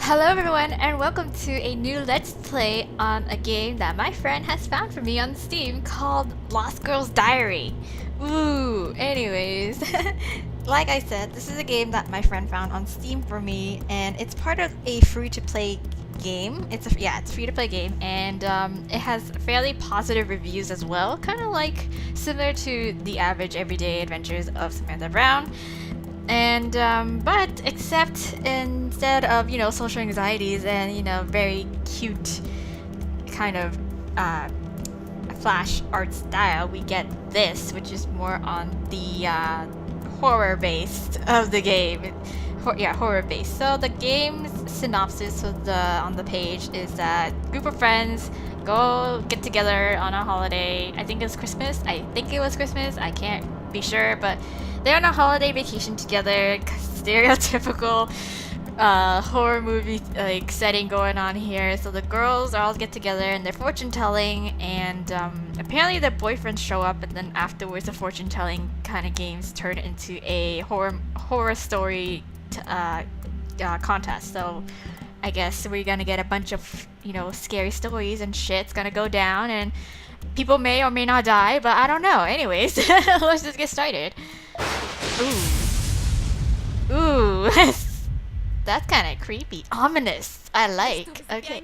Hello everyone and welcome to a new Let's Play on a game that my friend has found for me on Steam called Lost Girls Diary. Ooh, anyways, like I said, this is a game that my friend found on Steam for me and it's part of a free-to-play game. It's a free-to-play game and it has fairly positive reviews as well, kind of like similar to the average everyday adventures of Samantha Brown. And but except instead of social anxieties and very cute kind of flash art style, we get this, which is more on the horror based of the game. Horror based. So the game's synopsis on the page is that group of friends go get together on a holiday. I think it's Christmas. I think it was Christmas. I can't be sure, but they're on a holiday vacation together. Stereotypical horror movie like setting going on here. So the girls all get together and they're fortune telling, and apparently their boyfriends show up, and then afterwards the fortune telling kind of games turn into a horror story contest. So I guess we're gonna get a bunch of scary stories and shit's gonna go down, and people may or may not die, but I don't know. Anyways, let's just get started. Ooh, that's kind of creepy, ominous. I like. Okay.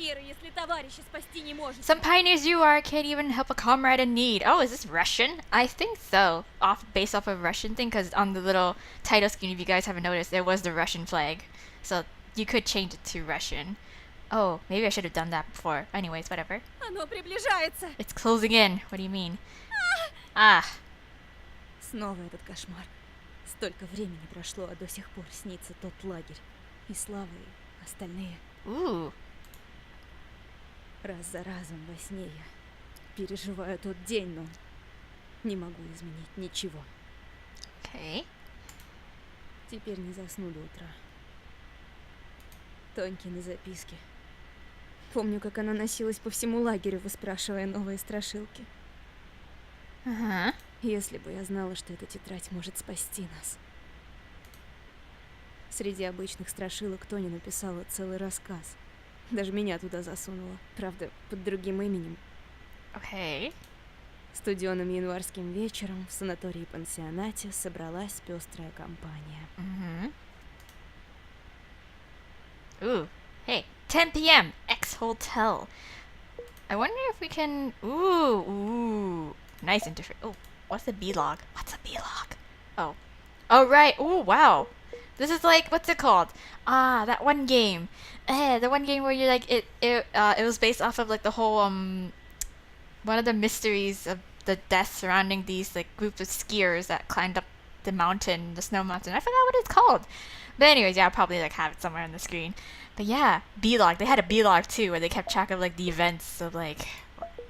Some pioneers you are can't even help a comrade in need. Oh, is this Russian? I think so. Based off of Russian thing, because on the little title screen, if you guys haven't noticed, there was the Russian flag, so you could change it to Russian. Oh, maybe I should have done that before. Anyways, whatever. It's closing in. What do you mean? Ah. Снова этот кошмар. Столько времени прошло, а до сих пор снится тот лагерь. И Слава, и остальные. Ooh. Раз за разом во сне я переживаю тот день, но не могу изменить ничего. Okay. Теперь не засну до утра. Тонькины записки. Помню, как она носилась по всему лагерю, выспрашивая новые страшилки. Uh-huh. Если бы я знала, что эта тетрадь может спасти нас. Среди обычных страшилок Тоня написала целый рассказ. Даже меня туда засунула. Правда, под другим именем. Okay. Студеным январским вечером в санатории-пансионате собралась пестрая компания. Mm-hmm. Ooh. Hey, 10 p.m. X Hotel. I wonder if we can... Ooh. Nice interface. Oh, what's a B-log? What's a B-log? Oh. Oh, right. Ooh, wow. This is like, what's it called? Ah, that one game. The one game where you're like, it was based off of like the whole, one of the mysteries of the death surrounding these like group of skiers that climbed up the mountain, the snow mountain. I forgot what it's called. But anyways, yeah, I'll probably like have it somewhere on the screen. But yeah, B-log. They had a B-log too, where they kept track of like the events of like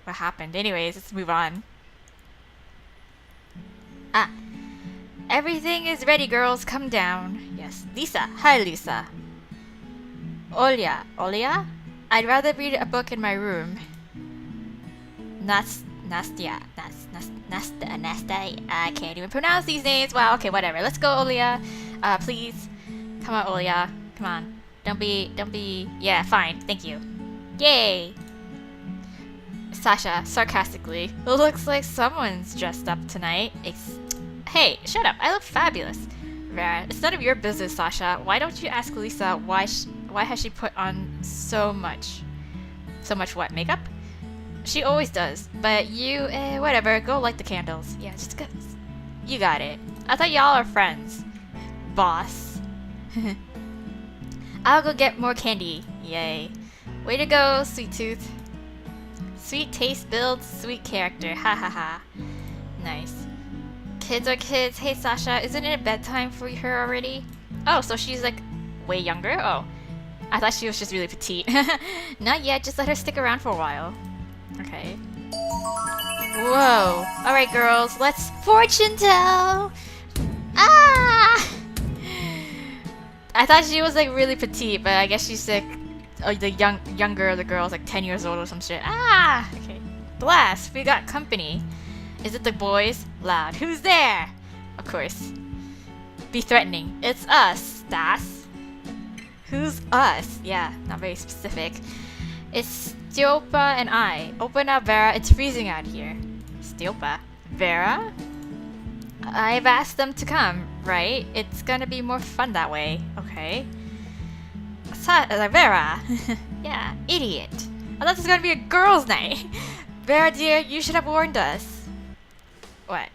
what happened. Anyways, let's move on. Ah. Everything is ready, girls. Come down. Yes. Lisa. Hi, Lisa. Olya? I'd rather read a book in my room. Nastya. I can't even pronounce these names. Wow, okay, whatever. Let's go, Olya. Please. Come on, Olya. Come on. Don't be... Yeah, fine. Thank you. Yay! Sasha, sarcastically. Looks like someone's dressed up tonight. Hey, shut up. I look fabulous. Rah, it's none of your business, Sasha. Why don't you ask Lisa why has she put on so much what, makeup? She always does. But you, whatever. Go light the candles. Yeah, just go. You got it. I thought y'all are friends. Boss. I'll go get more candy. Yay. Way to go, sweet tooth. Sweet taste builds sweet character. Ha ha ha. Nice. Kids are kids. Hey Sasha, isn't it bedtime for her already? Oh, so she's like way younger? Oh. I thought she was just really petite. Not yet, just let her stick around for a while. Okay. Whoa. Alright girls, let's fortune tell! Ah! I thought she was like really petite, but I guess she's like the younger of the girls, like 10 years old or some shit. Ah! Okay. Blast, we got company. Is it the boys? Loud. Who's there? Of course. Be threatening. It's us, Stas. Who's us? Yeah, not very specific. It's Stiopa and I. Open up, Vera. It's freezing out here. Stiopa. Vera? I've asked them to come, right? It's gonna be more fun that way. Okay. Vera. Yeah, idiot. I thought this was gonna be a girls' night. Vera, dear, you should have warned us. What?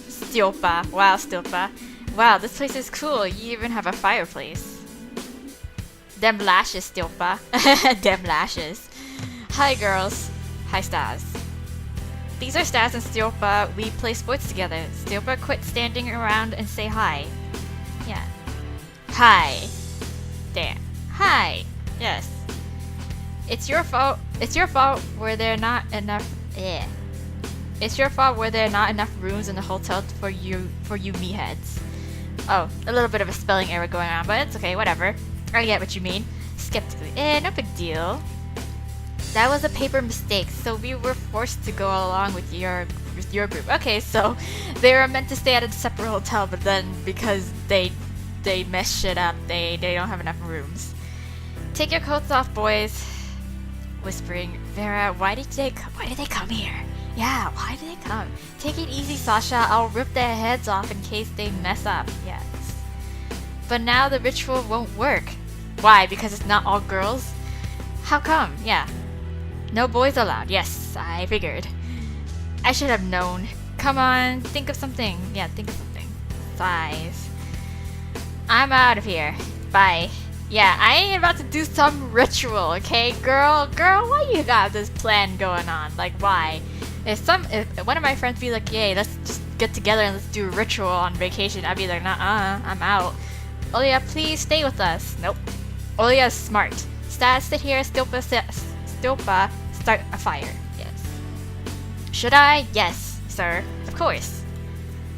Stiopa. Wow, Stiopa. Wow, this place is cool. You even have a fireplace. Dem lashes, Stiopa. Dem lashes. Hi, girls. Hi, Stas. These are Stas and Stiopa. We play sports together. Stiopa, quit standing around and say hi. Yeah. Hi. There. Hi. Yes. It's your fault. It's your fault where there are not enough. It's your fault where there are not enough rooms in the hotel for you meatheads. Oh, a little bit of a spelling error going on, but it's okay. Whatever. I get what you mean. Skeptically. No big deal. That was a paper mistake, so we were forced to go along with your group. Okay, so they were meant to stay at a separate hotel, but then because they messed shit up, they don't have enough rooms. Take your coats off, boys. Whispering, Vera, why did they come here? Yeah, why did they come? Take it easy, Sasha. I'll rip their heads off in case they mess up. Yes. But now the ritual won't work. Why? Because it's not all girls? How come? Yeah. No boys allowed. Yes, I figured. I should have known. Come on, think of something. Yeah, think of something. Size. I'm out of here. Bye. Yeah, I ain't about to do some ritual, okay? Girl, why you got this plan going on? Like, why? If one of my friends be like, yay, let's just get together and let's do a ritual on vacation, I'd be like, nah, I'm out. Olya, please stay with us. Nope. Olya's smart. Stas, sit here. Stiopa, start a fire. Yes. Should I? Yes, sir. Of course.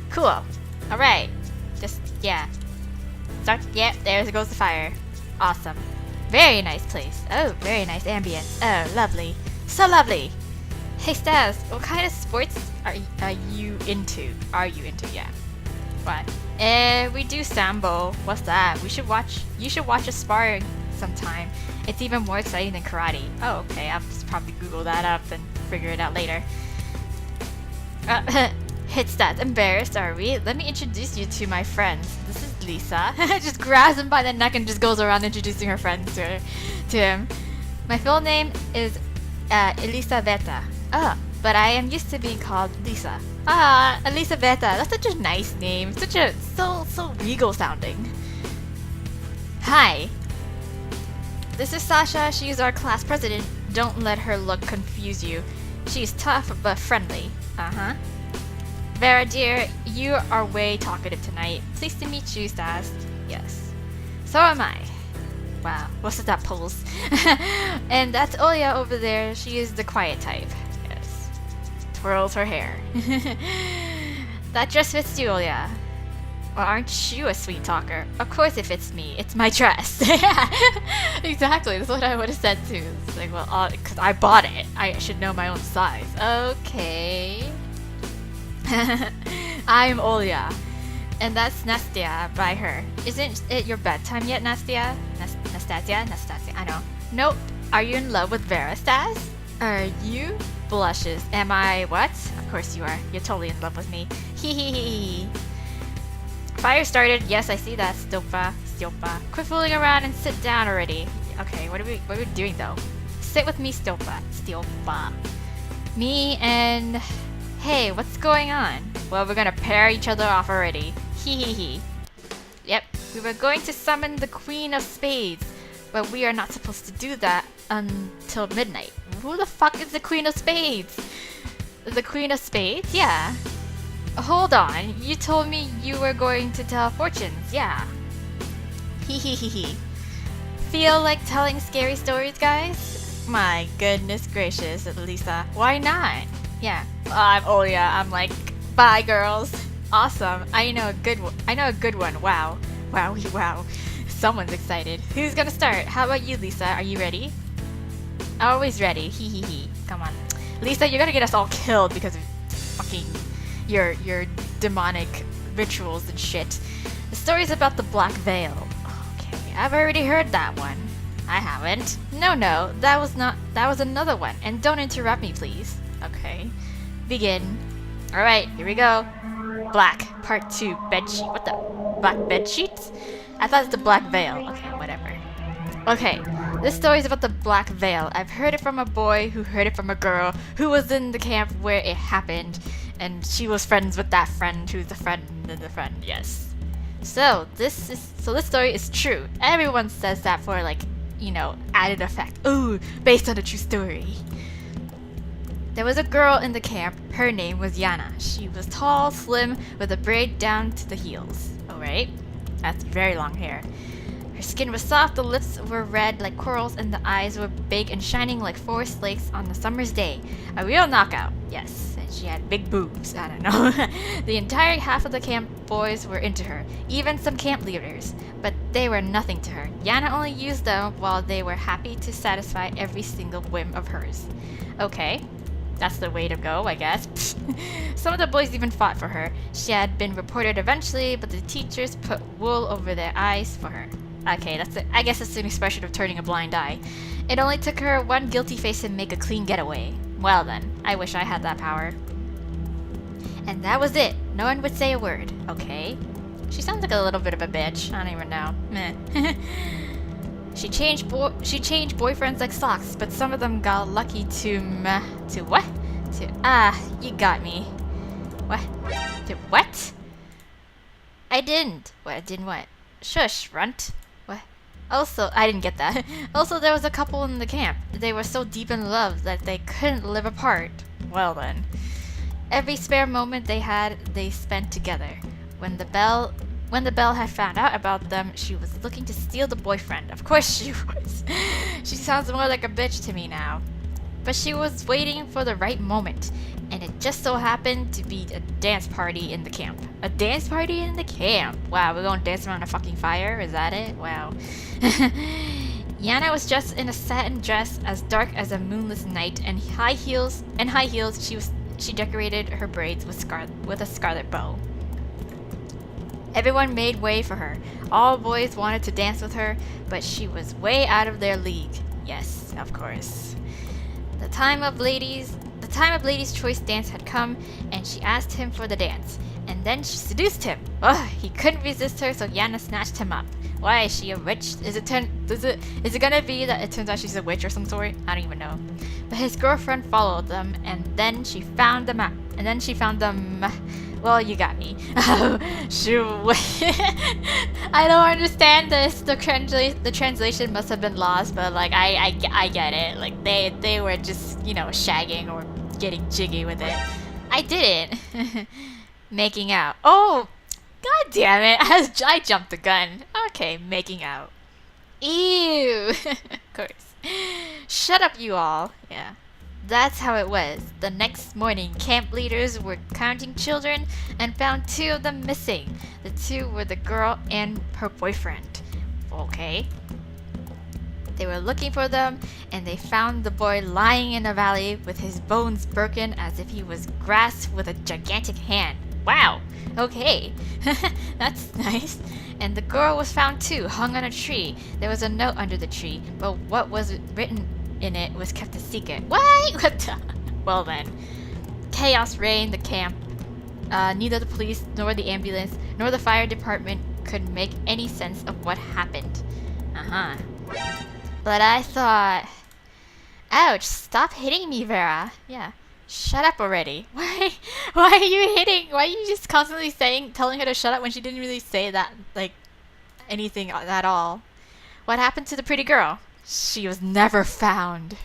Cool. Alright. Just, yeah. Start, yeah, there goes the fire. Awesome. Very nice place. Oh, very nice ambience. Oh, lovely. So lovely. Hey, Stas, what kind of sports are you into? Yeah. What? We do sambo. What's that? You should watch a sparring sometime. It's even more exciting than karate. Oh, okay. I'll just probably Google that up and figure it out later. Hits that. Embarrassed, are we? Let me introduce you to my friends. This is Lisa. Just grabs him by the neck and just goes around introducing her friends to him. My full name is Elisaveta. But I am used to being called Lisa. Elisaveta. That's such a nice name. So regal sounding. Hi. This is Sasha. She's our class president. Don't let her look confuse you. She's tough but friendly. Vera, dear, you are way talkative tonight. Pleased to meet you, Stas. Yes. So am I. Wow, what's that pose? And that's Olya over there. She is the quiet type. Yes. Twirls her hair. That dress fits you, Olya. Well, aren't you a sweet talker? Of course it fits me. It's my dress. Exactly. That's what I would have said too. It's like, well, because I bought it. I should know my own size. Okay. I'm Olya. And that's Nastia by her. Isn't it your bedtime yet, Nastia? Nastasia? I know. Nope. Are you in love with Vera, Stas? Are you? Blushes. Am I what? Of course you are. You're totally in love with me. Hee hee hee. Fire started. Yes, I see that. Stiopa. Quit fooling around and sit down already. Okay, what are we doing though? Sit with me, Stiopa. Me and... Hey, what's going on? Well, we're gonna pair each other off already. Hee hee hee. Yep, we were going to summon the Queen of Spades, but we are not supposed to do that until midnight. Who the fuck is the Queen of Spades? The Queen of Spades? Yeah. Hold on, you told me you were going to tell fortunes, yeah. Hee hee hee hee. Feel like telling scary stories, guys? My goodness gracious, Lisa. Why not? Yeah. I'm Olya. I'm like, bye, girls. Awesome. I know a good one. Wow. Wow. Someone's excited. Who's gonna start? How about you, Lisa? Are you ready? Always ready. Hee hee hee. Come on. Lisa, you're gonna get us all killed because of fucking your demonic rituals and shit. The story's about the Black Veil. Okay. I've already heard that one. I haven't. No, that was another one. And don't interrupt me, please. Okay. Begin. Alright, here we go. Black, part 2, bedsheet. What the? Black bedsheets? I thought it's the black veil. Okay, whatever. Okay, this story is about the black veil. I've heard it from a boy who heard it from a girl who was in the camp where it happened. And she was friends with that friend who's the friend and the friend, yes. So this story is true. Everyone says that for like, you know, added effect. Ooh, based on a true story. There was a girl in the camp. Her name was Yana. She was tall, slim, with a braid down to the heels. Alright, that's very long hair. Her skin was soft, the lips were red like corals, and the eyes were big and shining like forest lakes on a summer's day. A real knockout, yes. And she had big boobs, I don't know. The entire half of the camp boys were into her, even some camp leaders. But they were nothing to her. Yana only used them while they were happy to satisfy every single whim of hers. Okay. That's the way to go, I guess. Some of the boys even fought for her. She had been reported eventually, but the teachers put wool over their eyes for her. Okay, that's it. I guess it's an expression of turning a blind eye. It only took her one guilty face to make a clean getaway. Well then, I wish I had that power. And that was it. No one would say a word. Okay. She sounds like a little bit of a bitch. I don't even know. Meh. She changed boyfriends like socks, but some of them got lucky to what? You got me. What? To what? I didn't. What? Didn't what? Shush, runt. What? Also, I didn't get that. Also, there was a couple in the camp. They were so deep in love that they couldn't live apart. Well then. Every spare moment they had, they spent together. When the bell had found out about them, she was looking to steal the boyfriend. Of course she was. She sounds more like a bitch to me now. But she was waiting for the right moment, and it just so happened to be a dance party in the camp. A dance party in the camp? Wow, we're gonna dance around a fucking fire? Is that it? Wow. Yana was dressed in a satin dress as dark as a moonless night, and high heels. She decorated her braids with a scarlet bow. Everyone made way for her. All boys wanted to dance with her, but she was way out of their league. Yes, of course. The time of ladies' choice dance had come, and she asked him for the dance. And then she seduced him. Ugh, he couldn't resist her, so Yana snatched him up. Why is she a witch? Is it gonna be that it turns out she's a witch or some sort? I don't even know. But his girlfriend followed them, and then she found them. Well, you got me. Shoo. I don't understand this. The translation must have been lost, but like I get it. Like they were just, you know, shagging or getting jiggy with it. I didn't. Making out. Oh, god damn it! I jumped the gun. Okay, making out. Ew. Of course. Shut up, you all. Yeah. That's how it was. The next morning, camp leaders were counting children and found 2 of them missing. The 2 were the girl and her boyfriend. Okay. They were looking for them, and they found the boy lying in a valley with his bones broken as if he was grasped with a gigantic hand. Wow. Okay. That's nice. And the girl was found too, hung on a tree. There was a note under the tree, but what was written in it was kept a secret. What? What the? Well then. Chaos reigned the camp. Neither the police, nor the ambulance, nor the fire department could make any sense of what happened. But I thought... Ouch, stop hitting me, Vera. Yeah. Shut up already. Why are you hitting? Why are you just constantly telling her to shut up when she didn't really say that, like, anything at all? What happened to the pretty girl? She was never found.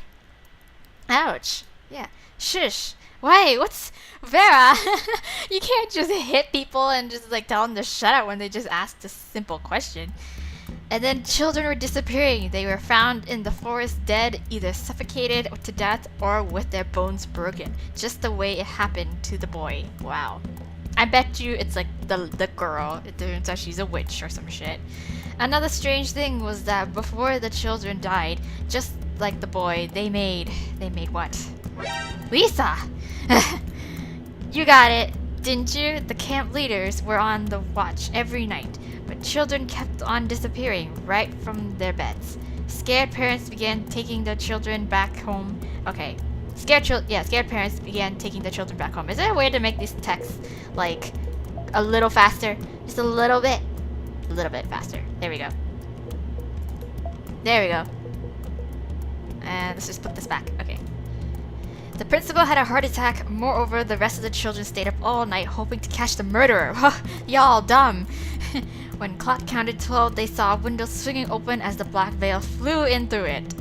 Ouch. Yeah. Shush. Why? What's... Vera! You can't just hit people and just, like, tell them to shut up when they just asked a simple question. And then children were disappearing. They were found in the forest dead, either suffocated to death or with their bones broken. Just the way it happened to the boy. Wow. I bet you it's like the girl. It turns out she's a witch or some shit. Another strange thing was that before the children died, just like the boy, they made what? Lisa! You got it, didn't you? The camp leaders were on the watch every night. but children kept on disappearing right from their beds. Scared parents began taking the children back home. Okay. Scared parents began taking the children back home. Is there a way to make these texts, like, a little faster? Just a little bit? A little bit faster. There we go. There we go. And let's just put this back. Okay. The principal had a heart attack. Moreover, the rest of the children stayed up all night hoping to catch the murderer. Y'all dumb. When clock counted 12, they saw a window swinging open as the black veil flew in through it.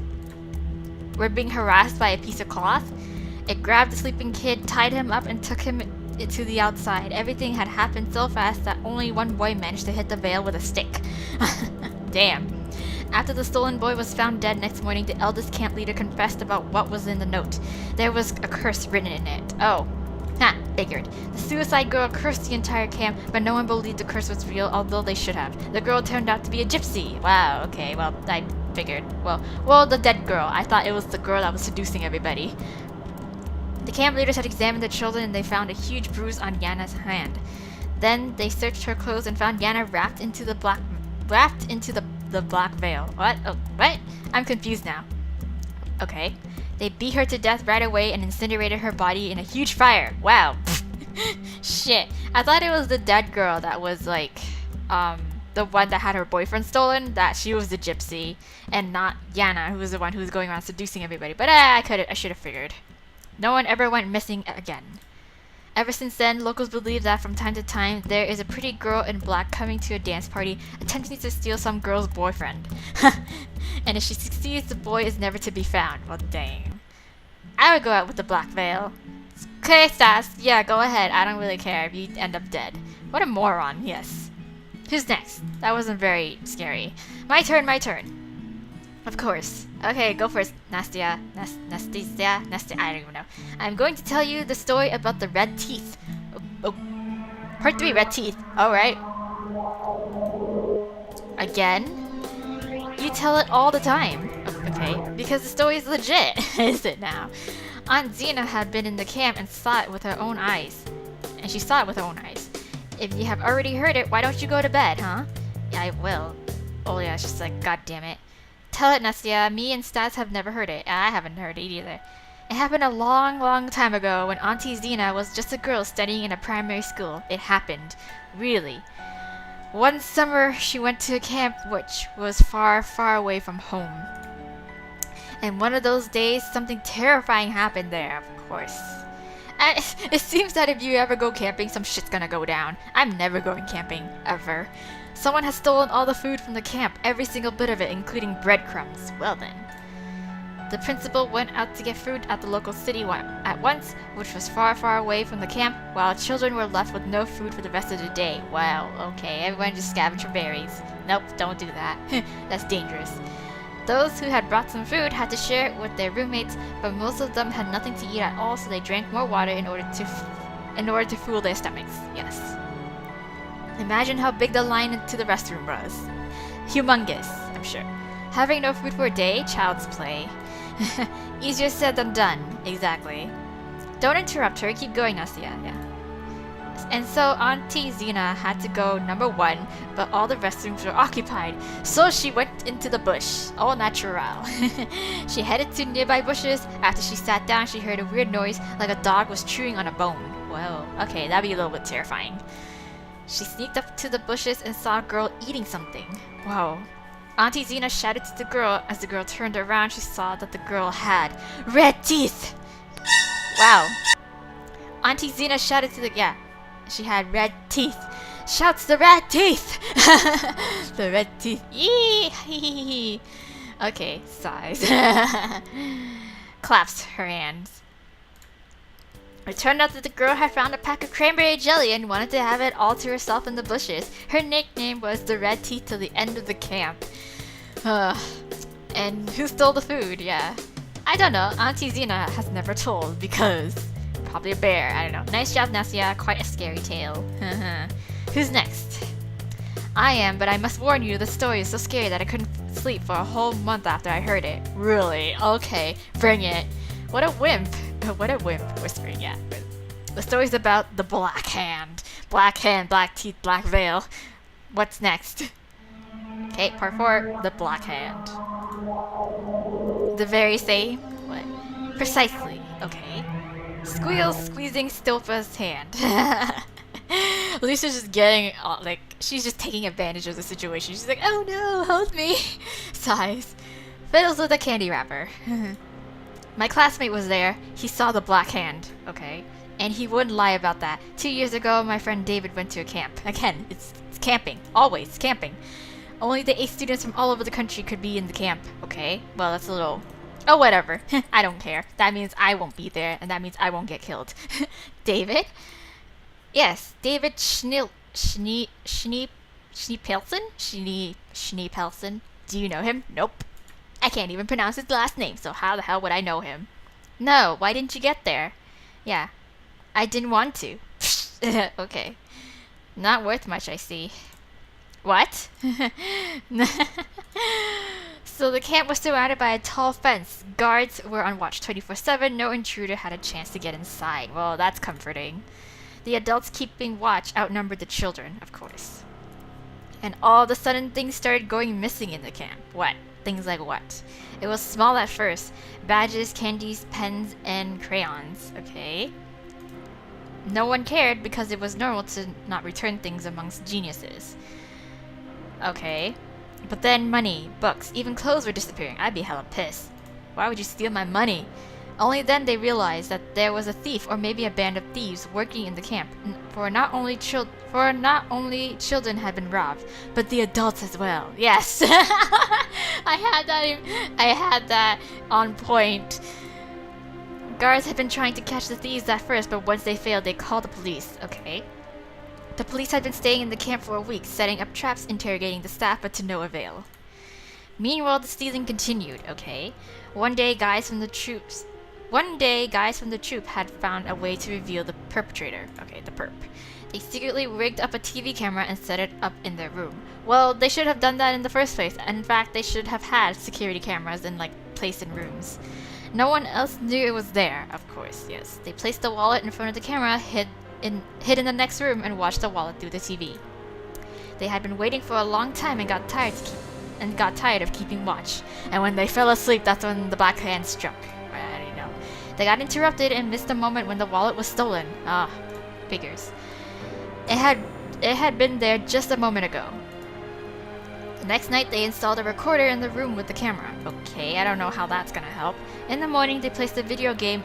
We're being harassed by a piece of cloth. It grabbed the sleeping kid, tied him up, and took him to the outside. Everything had happened so fast that only one boy managed to hit the veil with a stick. Damn. After the stolen boy was found dead next morning, the eldest camp leader confessed about what was in the note. There was a curse written in it. Oh. Ha, figured. The suicide girl cursed the entire camp, but no one believed the curse was real, although they should have. The girl turned out to be a gypsy. Wow, okay, well, I figured. Well, the dead girl. I thought it was the girl that was seducing everybody. The camp leaders had examined the children and they found a huge bruise on Yana's hand. Then they searched her clothes and found Yana wrapped into the black veil. What? Oh, what? I'm confused now. Okay. They beat her to death right away and incinerated her body in a huge fire. Wow. Shit. I thought it was the dead girl that was like, the one that had her boyfriend stolen, that she was the gypsy, and not Yana, who was the one who was going around seducing everybody. But I should have figured. No one ever went missing again. Ever since then, locals believe that from time to time, there is a pretty girl in black coming to a dance party, attempting to steal some girl's boyfriend. And if she succeeds, the boy is never to be found. Well, dang. I would go out with the black veil. Okay, Stas. Yeah, go ahead. I don't really care if you end up dead. What a moron, yes. Who's next? That wasn't very scary. My turn. Of course. Okay, go first, Nastia. Nastia? I don't even know. I'm going to tell you the story about the red teeth. Part 3, red teeth. Alright. Again? You tell it all the time. Okay, because the story is legit, is it now? Aunt Zena had been in the camp and saw it with her own eyes. If you have already heard it, why don't you go to bed, huh? Yeah, I will. Oh yeah, it's just like, god damn it. Tell it, Nastia. Me and Stats have never heard it. I haven't heard it either. It happened a long, long time ago when Auntie Zena was just a girl studying in a primary school. It happened. Really. One summer, she went to a camp which was far, far away from home. And one of those days, something terrifying happened there, of course. It seems that if you ever go camping, some shit's gonna go down. I'm never going camping, ever. Someone has stolen all the food from the camp, every single bit of it, including breadcrumbs. Well then. The principal went out to get food at the local city at once, which was far, far away from the camp, while children were left with no food for the rest of the day. Wow, okay, everyone just scavenged for berries. Nope, don't do that. That's dangerous. Those who had brought some food had to share it with their roommates, but most of them had nothing to eat at all, so they drank more water in order to fuel their stomachs. Yes. Imagine how big the line into the restroom was. Humongous, I'm sure. Having no food for a day, child's play. Easier said than done, exactly. Don't interrupt her, keep going, Nastia. Yeah. And so Auntie Zena had to go number 1, but all the restrooms were occupied, so she went into the bush. All natural. She headed to nearby bushes. After she sat down, she heard a weird noise, like a dog was chewing on a bone. Whoa, okay, that'd be a little bit terrifying. She sneaked up to the bushes and saw a girl eating something. Wow. Auntie Zena shouted to the girl. As the girl turned around, she saw that the girl had red teeth! Wow. Auntie Zena shouted to the... Yeah. She had red teeth. Shouts the red teeth! The red teeth. Yee! Okay, sighs. Claps her hands. It turned out that the girl had found a pack of cranberry jelly and wanted to have it all to herself in the bushes. Her nickname was the Red Teeth till the end of the camp. And who stole the food? Yeah. I don't know. Auntie Zena has never told because... Probably a bear. I don't know. Nice job, Nastia. Quite a scary tale. Who's next? I am, but I must warn you, the story is so scary that I couldn't sleep for a whole month after I heard it. Really? Okay. Bring it. What a wimp. What a wimp. Whispering, yeah. The story's about the Black Hand. Black Hand, Black Teeth, Black Veil. What's next? Okay, part 4, the Black Hand. The very same? What? Precisely. Okay. Squeal squeezing Stilpa's hand. Lisa's just getting, like, she's just taking advantage of the situation. She's like, oh no, hold me. Sighs. Fiddles with a candy wrapper. My classmate was there. He saw the Black Hand. Okay. And he wouldn't lie about that. 2 years ago, my friend David went to a camp. Again, it's camping. Always camping. Only the 8 students from all over the country could be in the camp. Okay. Well, that's a little... Oh, whatever. I don't care. That means I won't be there, and that means I won't get killed. David? Yes, David Schneepelson? Schneepelson. Do you know him? Nope. I can't even pronounce his last name, so how the hell would I know him? No, why didn't you get there? Yeah, I didn't want to. Okay. Not worth much, I see. What? So the camp was surrounded by a tall fence. Guards were on watch 24/7. No intruder had a chance to get inside. Well, that's comforting. The adults keeping watch outnumbered the children, of course. And all of a sudden, things started going missing in the camp. What? Things like what? It was small at first. Badges, candies, pens, and crayons. Okay. No one cared because it was normal to not return things amongst geniuses. Okay. But then money, books, even clothes were disappearing. I'd be hella pissed. Why would you steal my money? Only then they realized that there was a thief or maybe a band of thieves working in the camp. For not only children had been robbed, but the adults as well. Yes, I had that on point. Guards had been trying to catch the thieves at first, but once they failed, they called the police. Okay. The police had been staying in the camp for a week, setting up traps, interrogating the staff, but to no avail. Meanwhile, the stealing continued. Okay. One day, guys from the troop had found a way to reveal the perpetrator. Okay, the perp. They secretly rigged up a TV camera and set it up in their room. Well, they should have done that in the first place. In fact, they should have had security cameras and, like, placed in rooms. No one else knew it was there, of course, yes. They placed the wallet in front of the camera, hid in the next room, and watched the wallet through the TV. They had been waiting for a long time and got tired of keeping watch. And when they fell asleep, that's when the Black Hand struck. I don't know. They got interrupted and missed the moment when the wallet was stolen. Ah, figures. It had been there just a moment ago. The next night, they installed a recorder in the room with the camera. Okay, I don't know how that's gonna help. In the morning, they placed the video game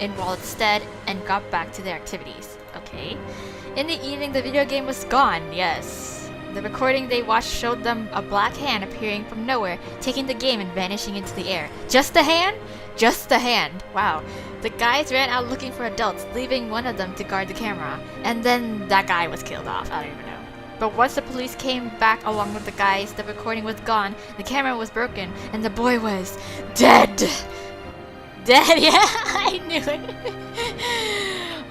in Wallet's stead and got back to their activities. Okay. In the evening, the video game was gone. Yes. The recording they watched showed them a black hand appearing from nowhere, taking the game and vanishing into the air. Just a hand? Just a hand. Wow. The guys ran out looking for adults, leaving one of them to guard the camera. And then that guy was killed off. I don't even know. But once the police came back along with the guys, the recording was gone, the camera was broken, and the boy was dead. Dead? Yeah, I knew it.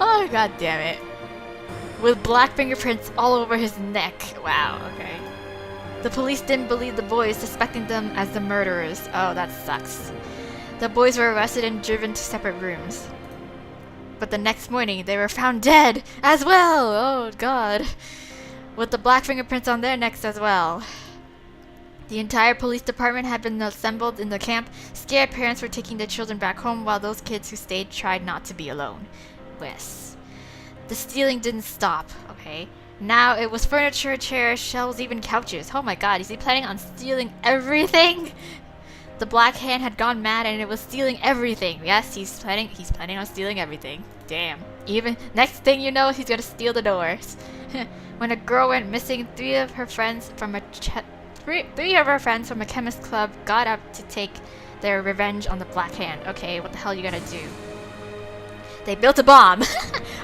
Oh, god damn it. With black fingerprints all over his neck. Wow, okay. The police didn't believe the boys, suspecting them as the murderers. Oh, that sucks. The boys were arrested and driven to separate rooms. But the next morning, they were found dead as well. Oh, god. With the black fingerprints on their necks as well. The entire police department had been assembled in the camp. Scared parents were taking their children back home while those kids who stayed tried not to be alone. Yes. The stealing didn't stop, okay? Now it was furniture, chairs, shelves, even couches. Oh my god, is he planning on stealing everything? The Black Hand had gone mad and it was stealing everything. Yes, he's planning on stealing everything. Damn. Even next thing you know, he's gonna steal the doors. When a girl went missing, three of her friends from a chemist club got up to take their revenge on the Black Hand. Okay, what the hell are you gonna do? They built a bomb,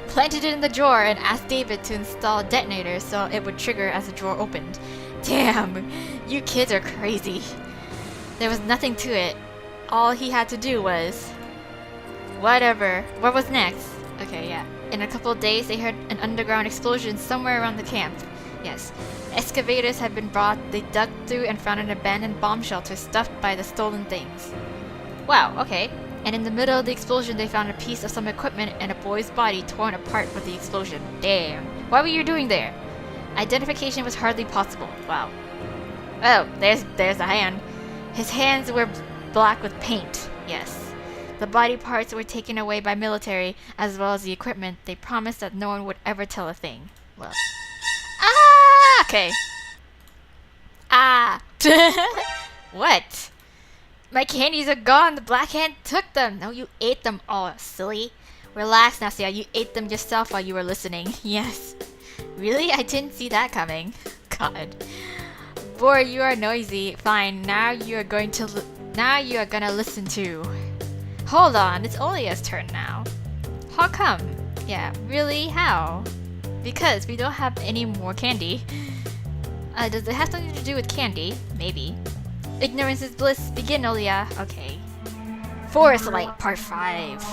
planted it in the drawer, and asked David to install a detonator so it would trigger as the drawer opened. Damn, you kids are crazy. There was nothing to it. All he had to do was... whatever. What was next? Okay, yeah. In a couple of days, they heard an underground explosion somewhere around the camp. Yes. Excavators had been brought. They dug through and found an abandoned bomb shelter stuffed by the stolen things. Wow, okay. And in the middle of the explosion, they found a piece of some equipment and a boy's body torn apart with the explosion. Damn. What were you doing there? Identification was hardly possible. Wow. Oh, there's the hand. His hands were black with paint. Yes. The body parts were taken away by military, as well as the equipment. They promised that no one would ever tell a thing. Well. Ah! Okay. Ah! What? My candies are gone. The Black Hand took them. No, you ate them all, silly. Relax, Nastia. You ate them yourself while you were listening. Yes. Really? I didn't see that coming. God. Boy, you are noisy. Fine. Now you are gonna listen to. Hold on. It's Olia's turn now. How come? Yeah. Really? How? Because we don't have any more candy. Does it have something to do with candy? Maybe. Ignorance is bliss. Begin, Olia. Okay. Forest Light, Part 5.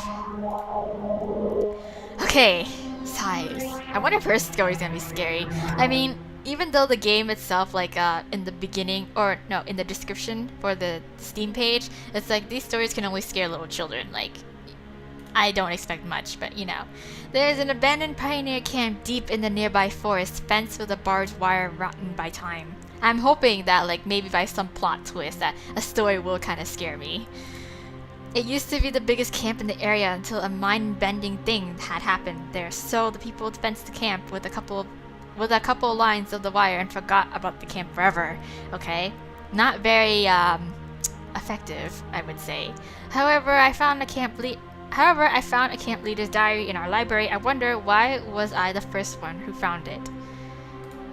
Okay. Size. I wonder if her story is gonna be scary. I mean, even though the game itself, like, in the beginning, or no, in the description for the Steam page, it's like these stories can only scare little children. Like, I don't expect much, but you know. There's an abandoned pioneer camp deep in the nearby forest, fenced with a barbed wire rotten by time. I'm hoping that, like, maybe by some plot twist that a story will kind of scare me. It used to be the biggest camp in the area until a mind-bending thing had happened there, so the people fenced the camp with a couple lines of the wire and forgot about the camp forever. Okay? Not very, effective, I would say. However, I found a camp leader's diary in our library. I wonder, why was I the first one who found it?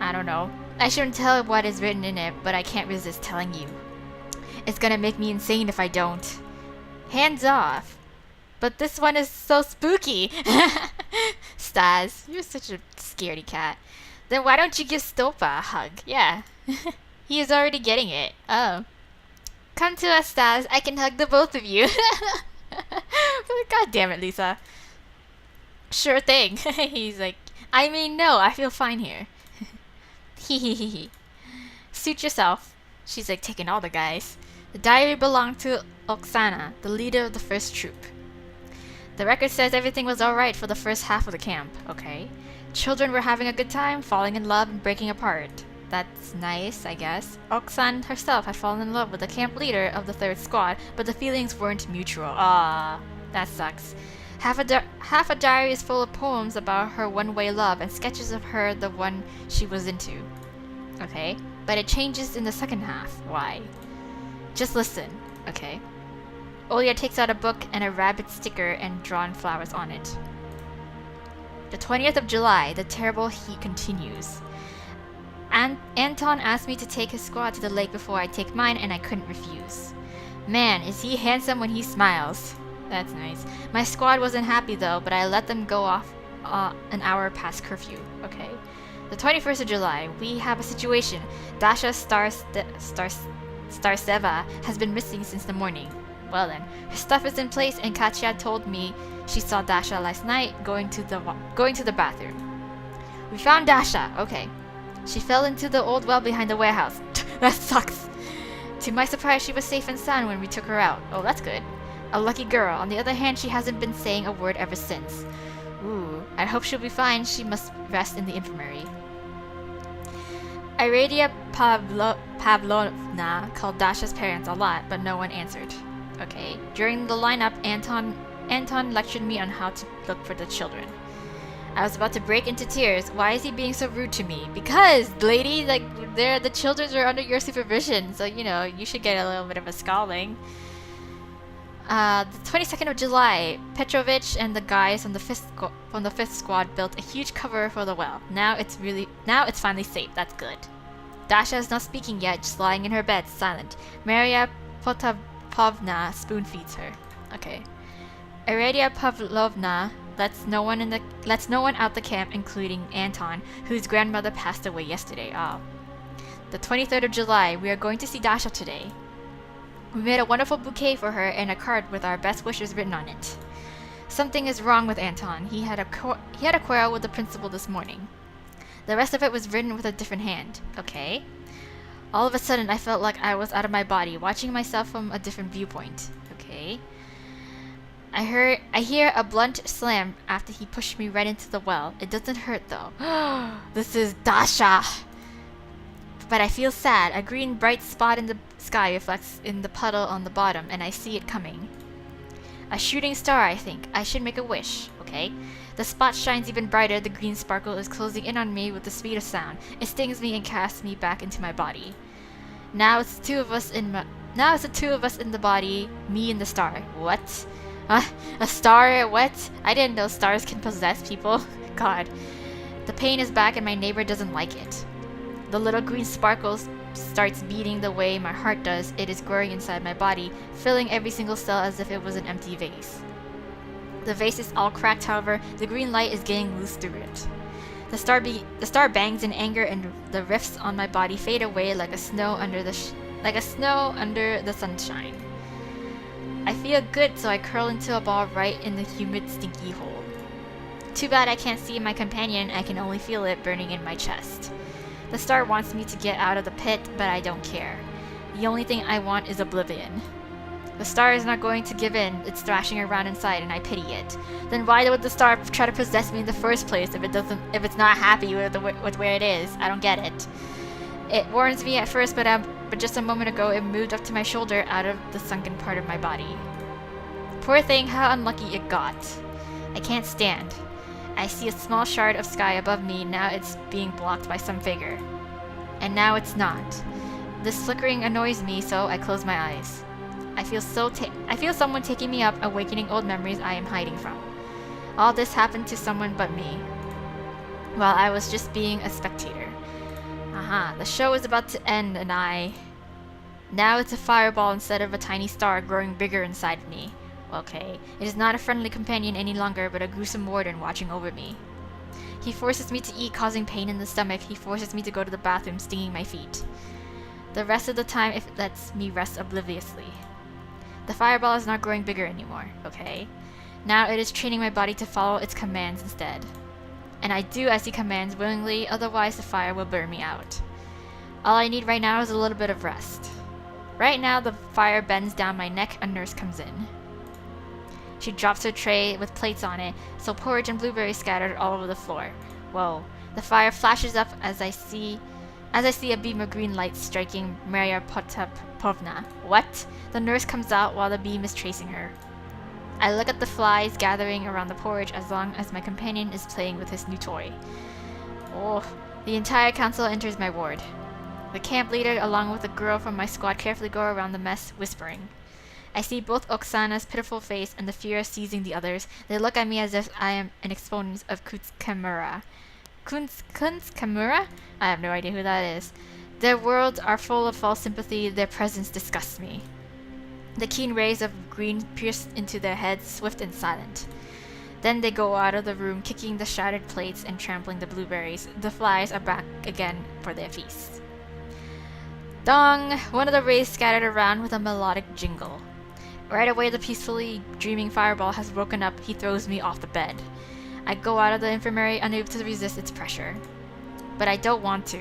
I don't know. I shouldn't tell what is written in it, but I can't resist telling you. It's gonna make me insane if I don't. Hands off. But this one is so spooky. Stas, you're such a scaredy cat. Then why don't you give Stopa a hug? Yeah. He is already getting it. Oh. Come to us, Stas. I can hug the both of you. God damn it, Lisa. Sure thing. He's like, I mean, no, I feel fine here. Hehehe. Suit yourself. She's like taking all the guys. The diary belonged to Oksana, the leader of the first troop. The record says everything was alright for the first half of the camp. Okay. Children were having a good time, falling in love and breaking apart. That's nice, I guess. Oksan herself had fallen in love with the camp leader of the third squad, but the feelings weren't mutual. Ah, that sucks. Half a diary is full of poems about her one-way love and sketches of her, the one she was into. Okay, but it changes in the second half. Why? Just listen, okay? Olia takes out a book and a rabbit sticker and drawn flowers on it. The 20th of July, the terrible heat continues. Anton asked me to take his squad to the lake before I take mine, and I couldn't refuse. Man, is he handsome when he smiles. That's nice. My squad wasn't happy though, but I let them go off an hour past curfew. Okay. The 21st of July, we have a situation. Dasha Starseva has been missing since the morning. Well then, her stuff is in place, and Katya told me she saw Dasha last night going to the bathroom. We found Dasha. Okay. She fell into the old well behind the warehouse. That sucks. To my surprise, she was safe and sound when we took her out. Oh, that's good. A lucky girl. On the other hand, she hasn't been saying a word ever since. Ooh, I hope she'll be fine. She must rest in the infirmary. Iradia Pavlovna called Dasha's parents a lot, but no one answered. Okay. During the lineup, Anton lectured me on how to look for the children. I was about to break into tears. Why is he being so rude to me? Because, lady, like, the children are under your supervision, so, you know, you should get a little bit of a scalding. The 22nd of July, Petrovich and the guys from the fifth squad built a huge cover for the well. Now it's finally safe. That's good. Dasha is not speaking yet, just lying in her bed, silent. Maria Potapovna spoon feeds her. Okay. Iradia Pavlovna lets no one out the camp, including Anton, whose grandmother passed away yesterday. Oh. The 23rd of July, we are going to see Dasha today. We made a wonderful bouquet for her and a card with our best wishes written on it. Something is wrong with Anton. He had a quarrel with the principal this morning. The rest of it was written with a different hand. Okay. All of a sudden, I felt like I was out of my body, watching myself from a different viewpoint. Okay. I hear a blunt slam after he pushed me right into the well. It doesn't hurt though. This is Dasha! But I feel sad. A green bright spot in the sky reflects in the puddle on the bottom, and I see it coming. A shooting star, I think. I should make a wish, okay? The spot shines even brighter. The green sparkle is closing in on me with the speed of sound. It stings me and casts me back into my body. Now it's the two of us in the body, me and the star. What? A star? What? I didn't know stars can possess people. God. The pain is back and my neighbor doesn't like it. The little green sparkle starts beating the way my heart does. It is growing inside my body, filling every single cell as if it was an empty vase. The vase is all cracked, however, the green light is getting loose through it. The star bangs in anger and the rifts on my body fade away like a snow under the sunshine. I feel good, so I curl into a ball right in the humid, stinky hole. Too bad I can't see my companion. I can only feel it burning in my chest. The star wants me to get out of the pit, but I don't care. The only thing I want is oblivion. The star is not going to give in. It's thrashing around inside and I pity it. Then why would the star try to possess me in the first place if it's not happy with where it is? I don't get it. It warns me at first, but just a moment ago it moved up to my shoulder out of the sunken part of my body. Poor thing, how unlucky it got. I can't stand. I see a small shard of sky above me. Now it's being blocked by some figure. And now it's not. This flickering annoys me, so I close my eyes. I feel someone taking me up, awakening old memories I am hiding from. All this happened to someone but me, while I was just being a spectator. The show is about to end and now it's a fireball instead of a tiny star growing bigger inside of me. Okay, it is not a friendly companion any longer, but a gruesome warden watching over me. He forces me to eat, causing pain in the stomach. He forces me to go to the bathroom, stinging my feet. The rest of the time, it lets me rest obliviously. The fireball is not growing bigger anymore, okay? Now it is training my body to follow its commands instead. And I do as he commands willingly, otherwise the fire will burn me out. All I need right now is a little bit of rest. Right now, the fire bends down my neck. A nurse comes in. She drops her tray with plates on it, so porridge and blueberries scattered all over the floor. Whoa. The fire flashes up as I see a beam of green light striking Maria Potapovna. What? The nurse comes out while the beam is tracing her. I look at the flies gathering around the porridge as long as my companion is playing with his new toy. Oh, the entire council enters my ward. The camp leader along with a girl from my squad carefully go around the mess, whispering. I see both Oksana's pitiful face and the fear seizing the others. They look at me as if I am an exponent of Kunskamura. Kunskamura? I have no idea who that is. Their worlds are full of false sympathy. Their presence disgusts me. The keen rays of green pierce into their heads, swift and silent. Then they go out of the room, kicking the shattered plates and trampling the blueberries. The flies are back again for their feast. Dong! One of the rays scattered around with a melodic jingle. Right away, the peacefully dreaming fireball has woken up. He throws me off the bed. I go out of the infirmary, unable to resist its pressure. But I don't want to.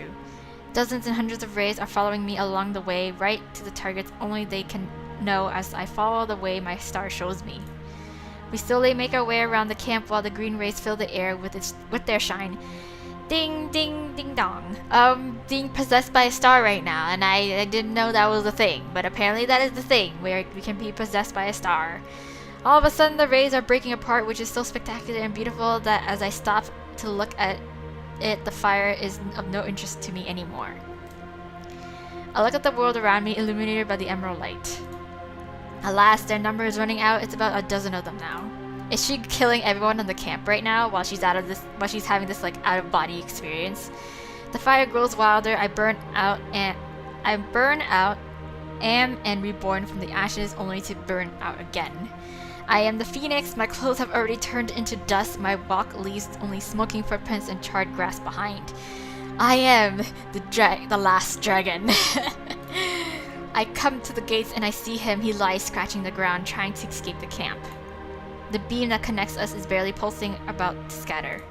Dozens and hundreds of rays are following me along the way, right to the targets only they can know as I follow the way my star shows me. We slowly make our way around the camp while the green rays fill the air with their shine. Ding, ding, ding dong. Being possessed by a star right now, and I didn't know that was a thing, but apparently that is the thing, where we can be possessed by a star. All of a sudden the rays are breaking apart, which is so spectacular and beautiful that as I stop to look at it, the fire is of no interest to me anymore. I look at the world around me, illuminated by the emerald light. Alas, their number is running out. It's about a dozen of them now. Is she killing everyone in the camp right now while she's having this like out of body experience? The fire grows wilder. I burn out, am and reborn from the ashes, only to burn out again. I am the phoenix. My clothes have already turned into dust. My walk leaves only smoking footprints and charred grass behind. I am the last dragon. I come to the gates and I see him. He lies scratching the ground, trying to escape the camp. The beam that connects us is barely pulsing, about to scatter.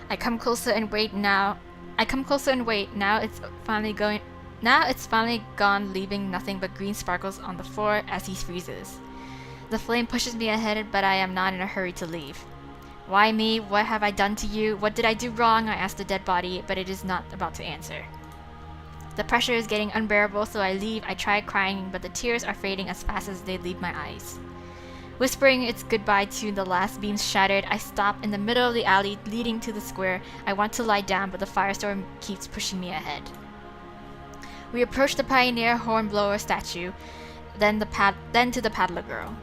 I come closer and wait. Now it's finally gone, leaving nothing but green sparkles on the floor as he freezes. The flame pushes me ahead, but I am not in a hurry to leave. Why me? What have I done to you? What did I do wrong? I ask the dead body, but it is not about to answer. The pressure is getting unbearable, so I leave. I try crying, but the tears are fading as fast as they leave my eyes. Whispering its goodbye to the last beams shattered, I stop in the middle of the alley leading to the square. I want to lie down, but the firestorm keeps pushing me ahead. We approach the Pioneer Hornblower statue, then to the Paddler Girl.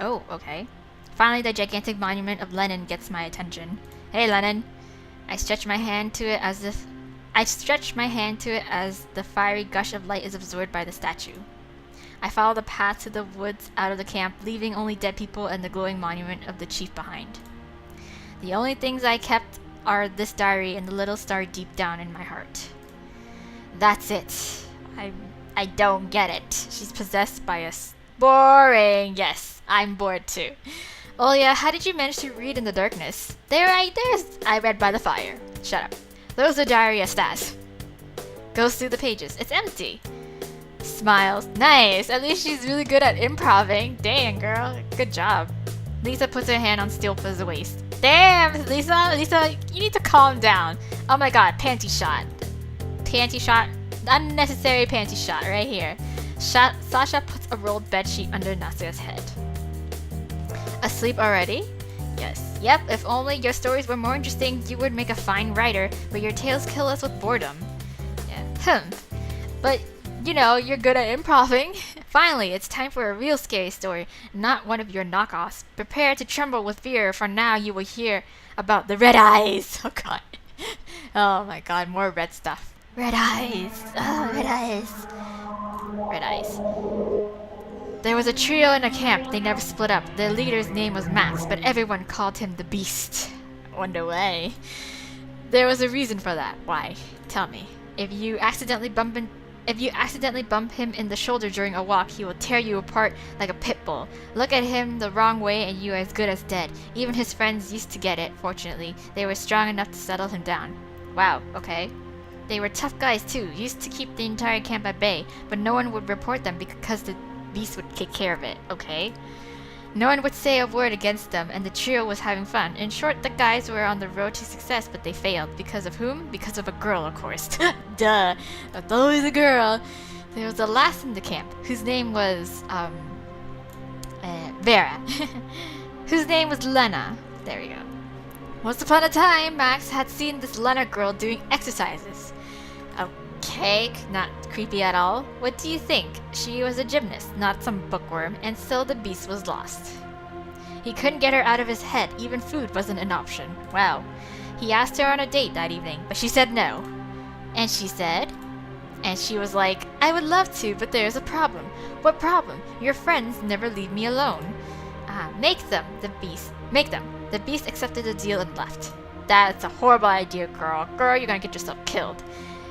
Oh, okay. Finally, the gigantic monument of Lenin gets my attention. Hey, Lenin! I stretch my hand to it as the fiery gush of light is absorbed by the statue. I follow the path to the woods out of the camp, leaving only dead people and the glowing monument of the chief behind. The only things I kept are this diary and the little star deep down in my heart. That's it. I don't get it. She's possessed by a boring. Yes, I'm bored too. Oh yeah, how did you manage to read in the darkness? There's I read by the fire. Shut up. Those are diary of Stas. Goes through the pages. It's empty. Smiles. Nice. At least she's really good at improving. Dang, girl. Good job. Lisa puts her hand on Stilpa's waist. Damn, Lisa, you need to calm down. Oh my god, panty shot. Panty shot. Unnecessary panty shot right here. Sasha puts a rolled bedsheet under Nasia's head. Asleep already? Yes. Yep, if only your stories were more interesting, you would make a fine writer, but your tales kill us with boredom. Yeah. But, you know, you're good at improving. Finally, it's time for a real scary story, not one of your knockoffs. Prepare to tremble with fear, for now you will hear about the red eyes. Oh god. Oh my god, more red stuff. Red eyes. Oh, red eyes. Red eyes. There was a trio in a camp. They never split up. Their leader's name was Max, but everyone called him the Beast. Wonder why. There was a reason for that. Why? Tell me. If you accidentally bump him in the shoulder during a walk, he will tear you apart like a pit bull. Look at him the wrong way and you are as good as dead. Even his friends used to get it, fortunately. They were strong enough to settle him down. Wow, okay. They were tough guys too, used to keep the entire camp at bay, but no one would report them because the Beast would take care of it, okay? No one would say a word against them, and the trio was having fun. In short, the guys were on the road to success, but they failed. Because of whom? Because of a girl, of course. Duh! That's always a girl! There was a lass in the camp, whose name was, Vera. Whose name was Lena. There we go. Once upon a time, Max had seen this Lena girl doing exercises. Okay, not creepy at all. What do you think? She was a gymnast, not some bookworm, and so the Beast was lost. He couldn't get her out of his head, even food wasn't an option. Wow. He asked her on a date that evening, but she said no. And she said? And she was like, I would love to, but there's a problem. What problem? Your friends never leave me alone. Make them, the Beast. Make them. The Beast accepted the deal and left. That's a horrible idea, girl. Girl, you're gonna get yourself killed.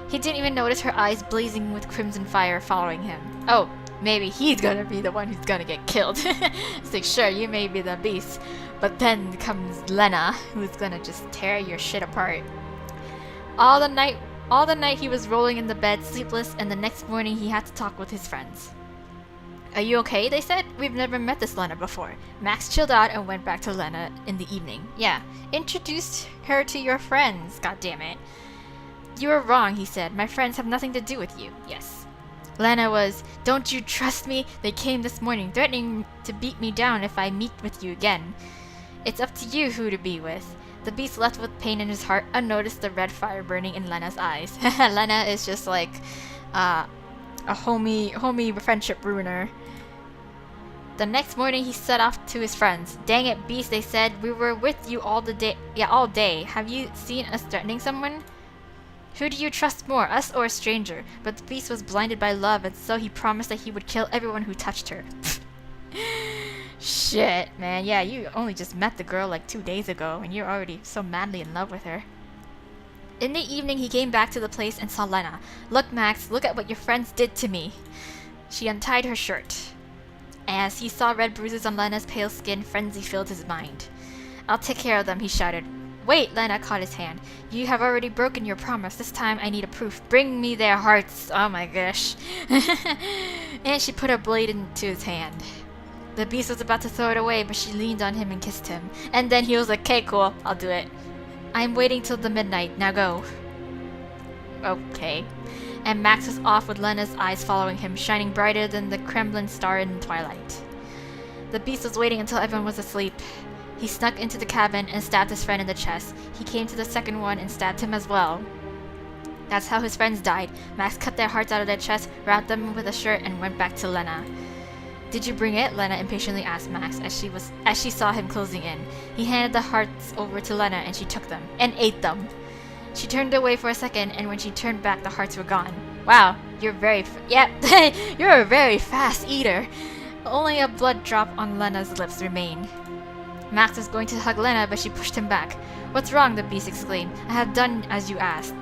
He didn't even notice her eyes blazing with crimson fire following him. Oh, maybe he's gonna be the one who's gonna get killed. It's like, sure, you may be the Beast, but then comes Lena, who's gonna just tear your shit apart. All the night he was rolling in the bed, sleepless, and the next morning he had to talk with his friends. Are you okay? They said. We've never met this Lena before. Max chilled out and went back to Lena in the evening. Yeah, introduce her to your friends, goddammit. You are wrong, he said. My friends have nothing to do with you. Yes. Lena was, don't you trust me? They came this morning, threatening to beat me down if I meet with you again. It's up to you who to be with. The Beast left with pain in his heart, unnoticed the red fire burning in Lena's eyes. Lena is just like a homie friendship ruiner. The next morning he set off to his friends. Dang it, Beast, they said. We were with you all day. Have you seen us threatening someone? Who do you trust more, us or a stranger? But the Beast was blinded by love, and so he promised that he would kill everyone who touched her. Shit, man. Yeah, you only just met the girl like 2 days ago, and you're already so madly in love with her. In the evening, he came back to the place and saw Lena. Look, Max, look at what your friends did to me. She untied her shirt. As he saw red bruises on Lena's pale skin, frenzy filled his mind. I'll take care of them, he shouted. Wait, Lena caught his hand. You have already broken your promise. This time I need a proof. Bring me their hearts. Oh my gosh. And she put a blade into his hand. The beast was about to throw it away, but she leaned on him and kissed him. And then he was like, okay, cool, I'll do it. I'm waiting till the midnight, now go. Okay. And Max was off with Lena's eyes following him, shining brighter than the Kremlin star in twilight. The beast was waiting until everyone was asleep. He snuck into the cabin and stabbed his friend in the chest. He came to the second one and stabbed him as well. That's how his friends died. Max cut their hearts out of their chests, wrapped them with a shirt, and went back to Lena. Did you bring it? Lena impatiently asked Max as she saw him closing in. He handed the hearts over to Lena and she took them and ate them. She turned away for a second, and when she turned back, the hearts were gone. Wow, you're you're a very fast eater. Only a blood drop on Lena's lips remained. Max was going to hug Lena, but she pushed him back. What's wrong? The beast exclaimed. I have done as you asked.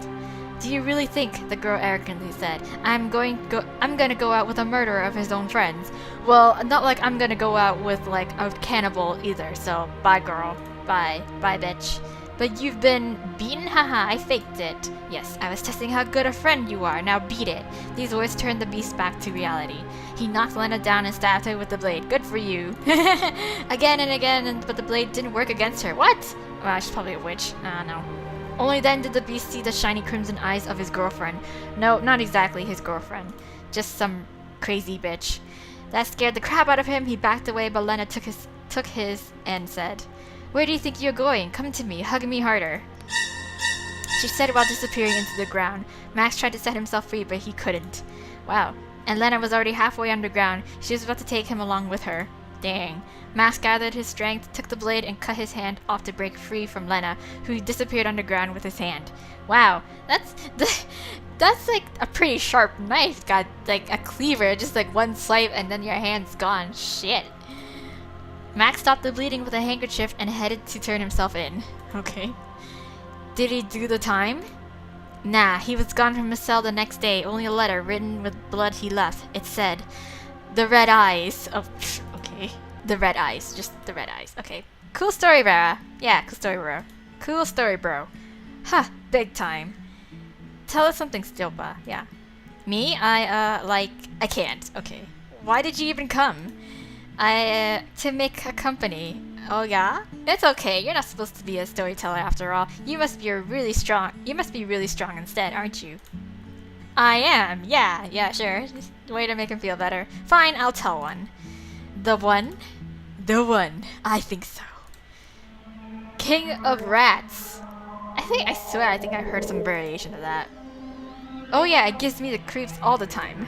Do you really think? The girl arrogantly said. I'm gonna go out with a murderer of his own friends. Well, not like I'm gonna go out with like a cannibal either. So bye, girl. Bye, bitch. But you've been beaten? Haha, I faked it. Yes, I was testing how good a friend you are. Now beat it. These words turned the beast back to reality. He knocked Lena down and stabbed her with the blade. Good for you. Again and again, but the blade didn't work against her. What? Well, she's probably a witch. No. Only then did the beast see the shiny crimson eyes of his girlfriend. No, not exactly his girlfriend. Just some crazy bitch. That scared the crap out of him. He backed away, but Lena took his and said, Where do you think you're going? Come to me. Hug me harder. She said while disappearing into the ground. Max tried to set himself free, but he couldn't. Wow. And Lena was already halfway underground. She was about to take him along with her. Dang. Max gathered his strength, took the blade, and cut his hand off to break free from Lena, who disappeared underground with his hand. Wow. That's like a pretty sharp knife. Got like a cleaver, just like one swipe, and then your hand's gone. Shit. Max stopped the bleeding with a handkerchief and headed to turn himself in. Okay. Did he do the time? Nah, he was gone from his cell the next day. Only a letter written with blood he left. It said, The red eyes. Oh, okay. The red eyes. Just the red eyes. Okay. Cool story, Vera. Yeah, cool story, bro. Cool story, bro. Huh, big time. Tell us something, Stilpa. Yeah. Me? I can't. Okay. Why did you even come? To make a company. Oh yeah? It's okay, you're not supposed to be a storyteller after all. You must be really strong instead, aren't you? I am, yeah, sure. Just a way to make him feel better. Fine, I'll tell one. The one? The one. I think so. King of Rats. I swear I think I heard some variation of that. Oh yeah, it gives me the creeps all the time.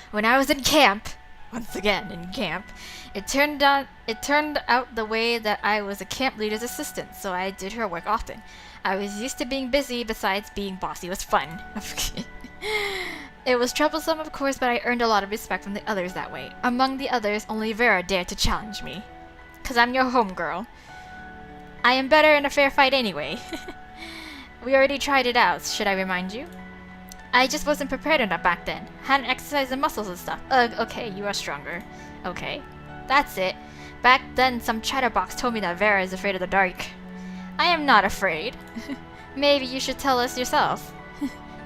When I was in camp, once again in camp, it turned out the way that I was a camp leader's assistant, so I did her work often. I was used to being busy, besides being bossy was fun. It was troublesome, of course, but I earned a lot of respect from the others that way. Among the others, only Vera dared to challenge me. 'Cause I'm your homegirl. I am better in a fair fight anyway. We already tried it out, should I remind you? I just wasn't prepared enough back then. Hadn't exercised the muscles and stuff. Ugh, okay, you are stronger. Okay. That's it. Back then, some chatterbox told me that Vera is afraid of the dark. I am not afraid. Maybe you should tell us yourself.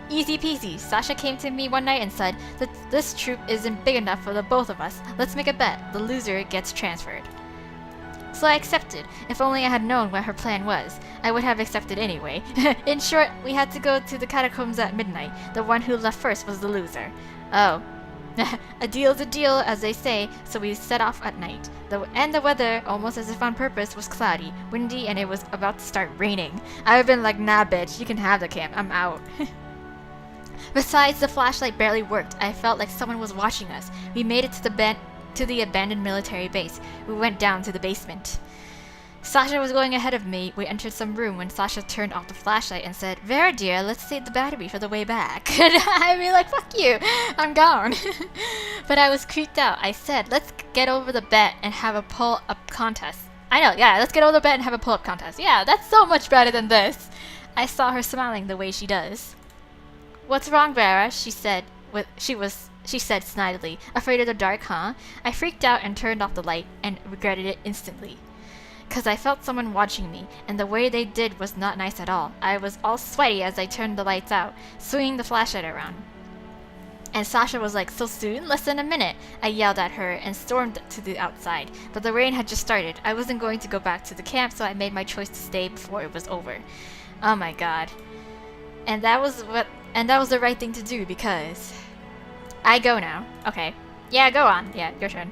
Easy peasy. Sasha came to me one night and said that this troop isn't big enough for the both of us. Let's make a bet. The loser gets transferred. So I accepted. If only I had known what her plan was. I would have accepted anyway. In short, we had to go to the catacombs at midnight. The one who left first was the loser. Oh. A deal's a deal, as they say, so we set off at night. The weather, almost as if on purpose, was cloudy, windy, and it was about to start raining. I would have been like, nah bitch, you can have the camp, I'm out. Besides, the flashlight barely worked. I felt like someone was watching us. We made it to the abandoned military base. We went down to the basement. Sasha was going ahead of me. We entered some room when Sasha turned off the flashlight and said, Vera dear, let's save the battery for the way back. I'd be like, fuck you, I'm gone. But I was creeped out. I said, let's get over the bet and have a pull-up contest. I know, yeah, let's get over the bet and have a pull-up contest. Yeah, that's so much better than this. I saw her smiling the way she does. What's wrong, Vera? She said snidely. Afraid of the dark, huh? I freaked out and turned off the light and regretted it instantly. 'Cause I felt someone watching me, and the way they did was not nice at all. I was all sweaty as I turned the lights out, swinging the flashlight around. And Sasha was like, "So soon? Less than a minute." I yelled at her and stormed to the outside. But the rain had just started. I wasn't going to go back to the camp, so I made my choice to stay before it was over. Oh my god. And that was the right thing to do because I go now. Okay. Yeah, go on. Yeah, your turn.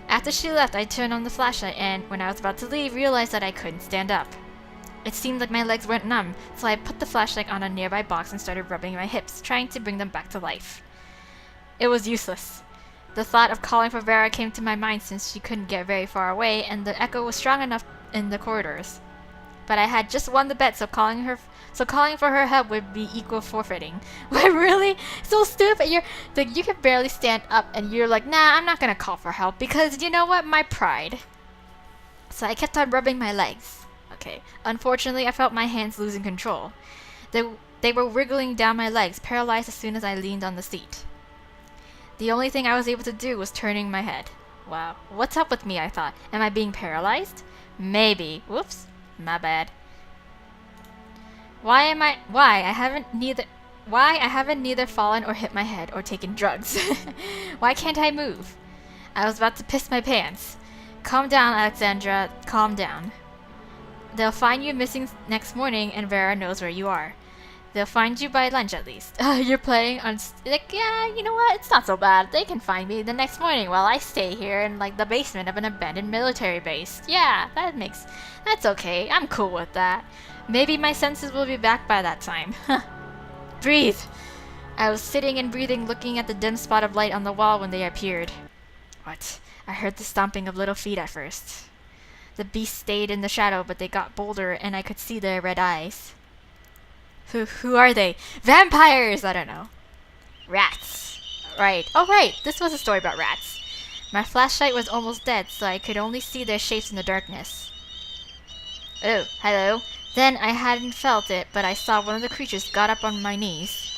After she left, I turned on the flashlight and when I was about to leave, realized that I couldn't stand up. It seemed like my legs went numb, so I put the flashlight on a nearby box and started rubbing my hips, trying to bring them back to life. It was useless. The thought of calling for Vera came to my mind since she couldn't get very far away and the echo was strong enough in the corridors. But I had just won the bet, so calling for her help would be equal forfeiting. What, really? So stupid. You can barely stand up and you're like, "Nah, I'm not gonna call for help because you know what? My pride." So I kept on rubbing my legs. Okay. Unfortunately, I felt my hands losing control. They were wriggling down my legs, paralyzed as soon as I leaned on the seat. The only thing I was able to do was turning my head. Wow. What's up with me, I thought. Am I being paralyzed? Maybe. Whoops. My bad. Why I haven't neither fallen or hit my head or taken drugs. Why can't I move? I was about to piss my pants. Calm down, Alexandra. Calm down. They'll find you missing next morning and Vera knows where you are. They'll find you by lunch at least. You're planning on yeah, you know what? It's not so bad. They can find me the next morning while I stay here in like the basement of an abandoned military base. Yeah, that's okay. I'm cool with that. Maybe my senses will be back by that time. Breathe. I was sitting and breathing, looking at the dim spot of light on the wall when they appeared. What? I heard the stomping of little feet at first. The beasts stayed in the shadow, but they got bolder and I could see their red eyes. Who are they? Vampires! I don't know. Rats. Right. Oh, right. This was a story about rats. My flashlight was almost dead, so I could only see their shapes in the darkness. Oh, hello. Then I hadn't felt it, but I saw one of the creatures got up on my knees.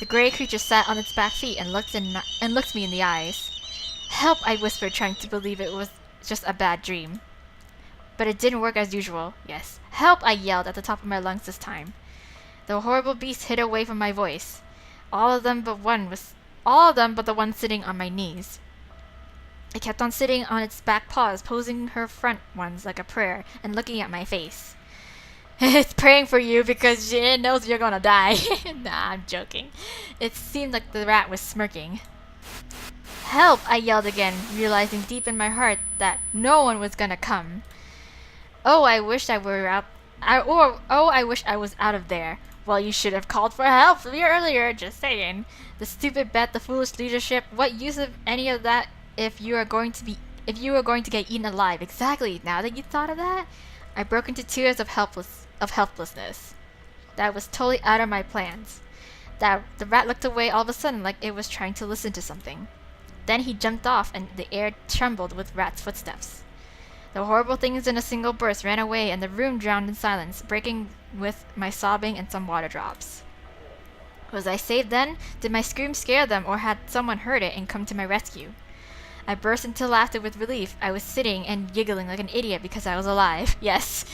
The gray creature sat on its back feet and looked me in the eyes. "Help," I whispered, trying to believe it was just a bad dream. But it didn't work as usual. Yes. "Help," I yelled at the top of my lungs this time. The horrible beast hid away from my voice. All of them but the one sitting on my knees. It kept on sitting on its back paws, posing her front ones like a prayer, and looking at my face. "It's praying for you because it knows you're gonna die." Nah, I'm joking. It seemed like the rat was smirking. "Help," I yelled again, realizing deep in my heart that no one was gonna come. I wish I was out of there. Well, you should have called for help earlier, just saying. The stupid bet, the foolish leadership, what use of any of that if you were going to get eaten alive? Exactly, now that you thought of that? I broke into tears of helplessness. That was totally out of my plans. The rat looked away all of a sudden like it was trying to listen to something. Then he jumped off and the air trembled with Rat's footsteps. The horrible things in a single burst ran away and the room drowned in silence, breaking with my sobbing and some water drops. Was I saved then? Did my scream scare them or had someone heard it and come to my rescue? I burst into laughter with relief. I was sitting and giggling like an idiot because I was alive. Yes.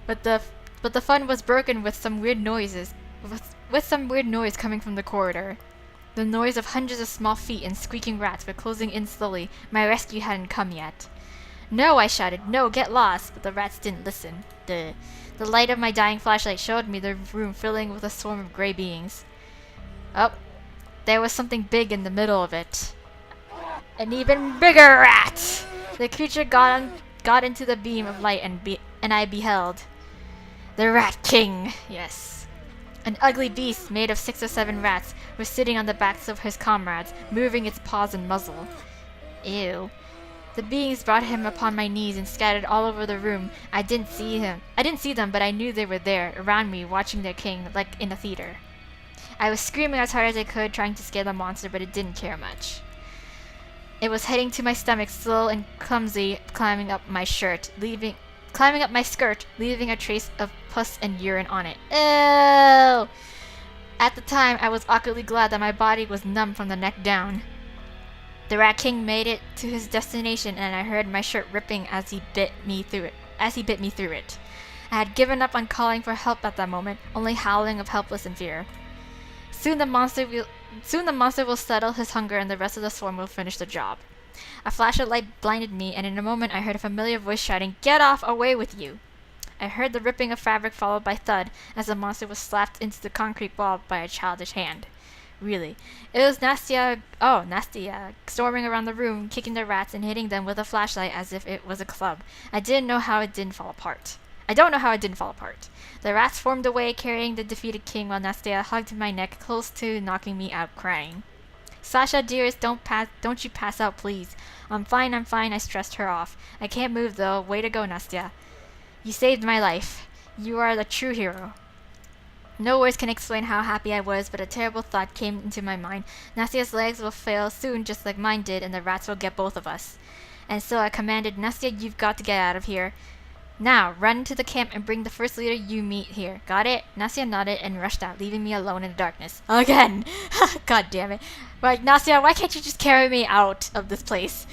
But the fun was broken with some weird noise coming from the corridor. The noise of hundreds of small feet and squeaking rats were closing in slowly. My rescue hadn't come yet. "No," I shouted. "No, get lost!" But the rats didn't listen. The light of my dying flashlight showed me the room filling with a swarm of gray beings. Oh, there was something big in the middle of it. An even bigger rat! The creature got into the beam of light and I beheld the Rat King. Yes. An ugly beast made of 6 or 7 rats was sitting on the backs of his comrades, moving its paws and muzzle. Ew. The beings brought him upon my knees and scattered all over the room. I didn't see them, but I knew they were there, around me, watching their king, like in a theater. I was screaming as hard as I could, trying to scare the monster, but it didn't care much. It was heading to my stomach, slow and clumsy, climbing up my skirt, leaving a trace of pus and urine on it. Ew! At the time, I was awkwardly glad that my body was numb from the neck down. The Rat King made it to his destination, and I heard my shirt ripping as he bit me through it. I had given up on calling for help at that moment, only howling of helpless and fear. Soon the monster Soon the monster will settle his hunger and the rest of the swarm will finish the job. A flash of light blinded me, and in a moment I heard a familiar voice shouting, "Get off! Away with you!" I heard the ripping of fabric followed by thud as the monster was slapped into the concrete wall by a childish hand. Really. It was Nastia, storming around the room, kicking the rats and hitting them with a flashlight as if it was a club. I don't know how it didn't fall apart. The rats formed away, carrying the defeated king while Nastia hugged my neck, close to knocking me out crying. "Sasha, dearest, don't you pass out, please." I'm fine, I stressed her off. "I can't move, though. Way to go, Nastia. You saved my life. You are the true hero." No words can explain how happy I was, but a terrible thought came into my mind. Nastia's legs will fail soon, just like mine did, and the rats will get both of us. And so I commanded, "Nastia, you've got to get out of here. Now, run to the camp and bring the first leader you meet here. Got it?" Nastia nodded and rushed out, leaving me alone in the darkness. Again! God damn it. Like, Nastia, why can't you just carry me out of this place?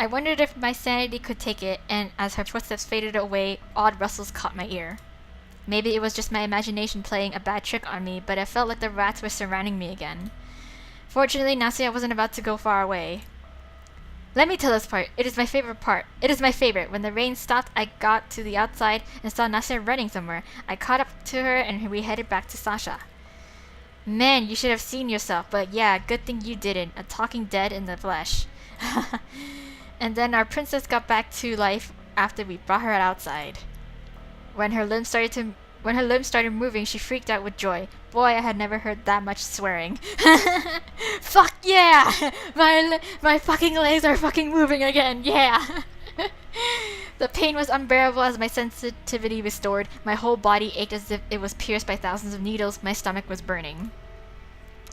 I wondered if my sanity could take it, and as her footsteps faded away, odd rustles caught my ear. Maybe it was just my imagination playing a bad trick on me, but it felt like the rats were surrounding me again. Fortunately, Nastia wasn't about to go far away. Let me tell this part. It is my favorite part. It is my favorite. When the rain stopped, I got to the outside and saw Nastia running somewhere. I caught up to her and we headed back to Sasha. Man, you should have seen yourself, but yeah, good thing you didn't. A talking dead in the flesh. And then our princess got back to life after we brought her outside. When her limbs started moving, she freaked out with joy. Boy, I had never heard that much swearing. Fuck yeah! My fucking legs are fucking moving again, yeah! The pain was unbearable as my sensitivity restored. My whole body ached as if it was pierced by thousands of needles. My stomach was burning.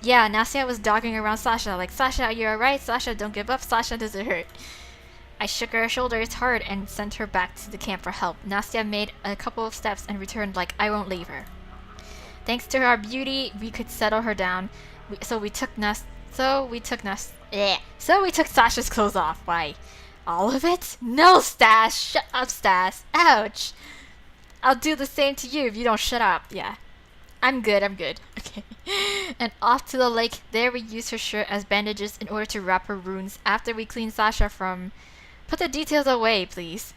Yeah, Nastia was dogging around Sasha, like, "Sasha, are you alright? Sasha, don't give up. Sasha, does it hurt?" I shook her shoulders hard and sent her back to the camp for help. Nastia made a couple of steps and returned like I won't leave her. Thanks to our beauty, we could settle her down. So we took Sasha's clothes off. Why? All of it? No, Stas! Shut up, Stas! Ouch! I'll do the same to you if you don't shut up. Yeah. I'm good. Okay. And off to the lake. There we used her shirt as bandages in order to wrap her wounds. After we cleaned Sasha from... Put the details away, please.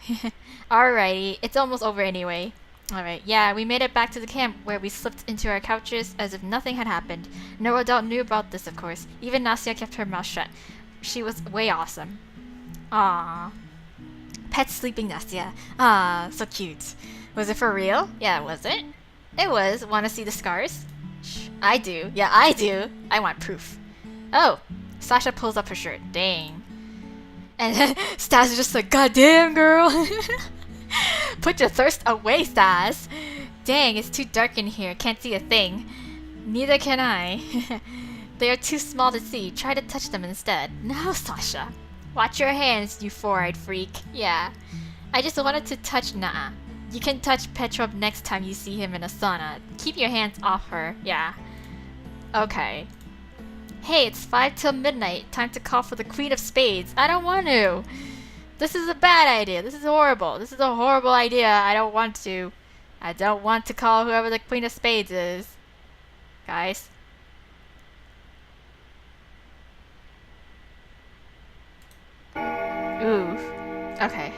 Alrighty. It's almost over anyway. Alright, yeah, we made it back to the camp where we slipped into our couches as if nothing had happened. No adult knew about this, of course. Even Nastia kept her mouth shut. She was way awesome. Aww. Pet sleeping Nastia. Ah, so cute. Was it for real? Yeah, was it? It was. Want to see the scars? I do. Yeah, I do. I want proof. Oh, Sasha pulls up her shirt. Dang. And Stas is just like, "Goddamn, girl." Put your thirst away, Stas. Dang, it's too dark in here. Can't see a thing. Neither can I. They are too small to see. Try to touch them instead. No, Sasha. Watch your hands, you four-eyed freak. Yeah. I just wanted to touch. Nah. You can touch Petrov next time you see him in a sauna. Keep your hands off her. Yeah. Okay. Hey, it's 5 till midnight. Time to call for the Queen of Spades. I don't want to. This is a bad idea. This is horrible. This is a horrible idea. I don't want to. I don't want to call whoever the Queen of Spades is. Guys. Ooh. Okay.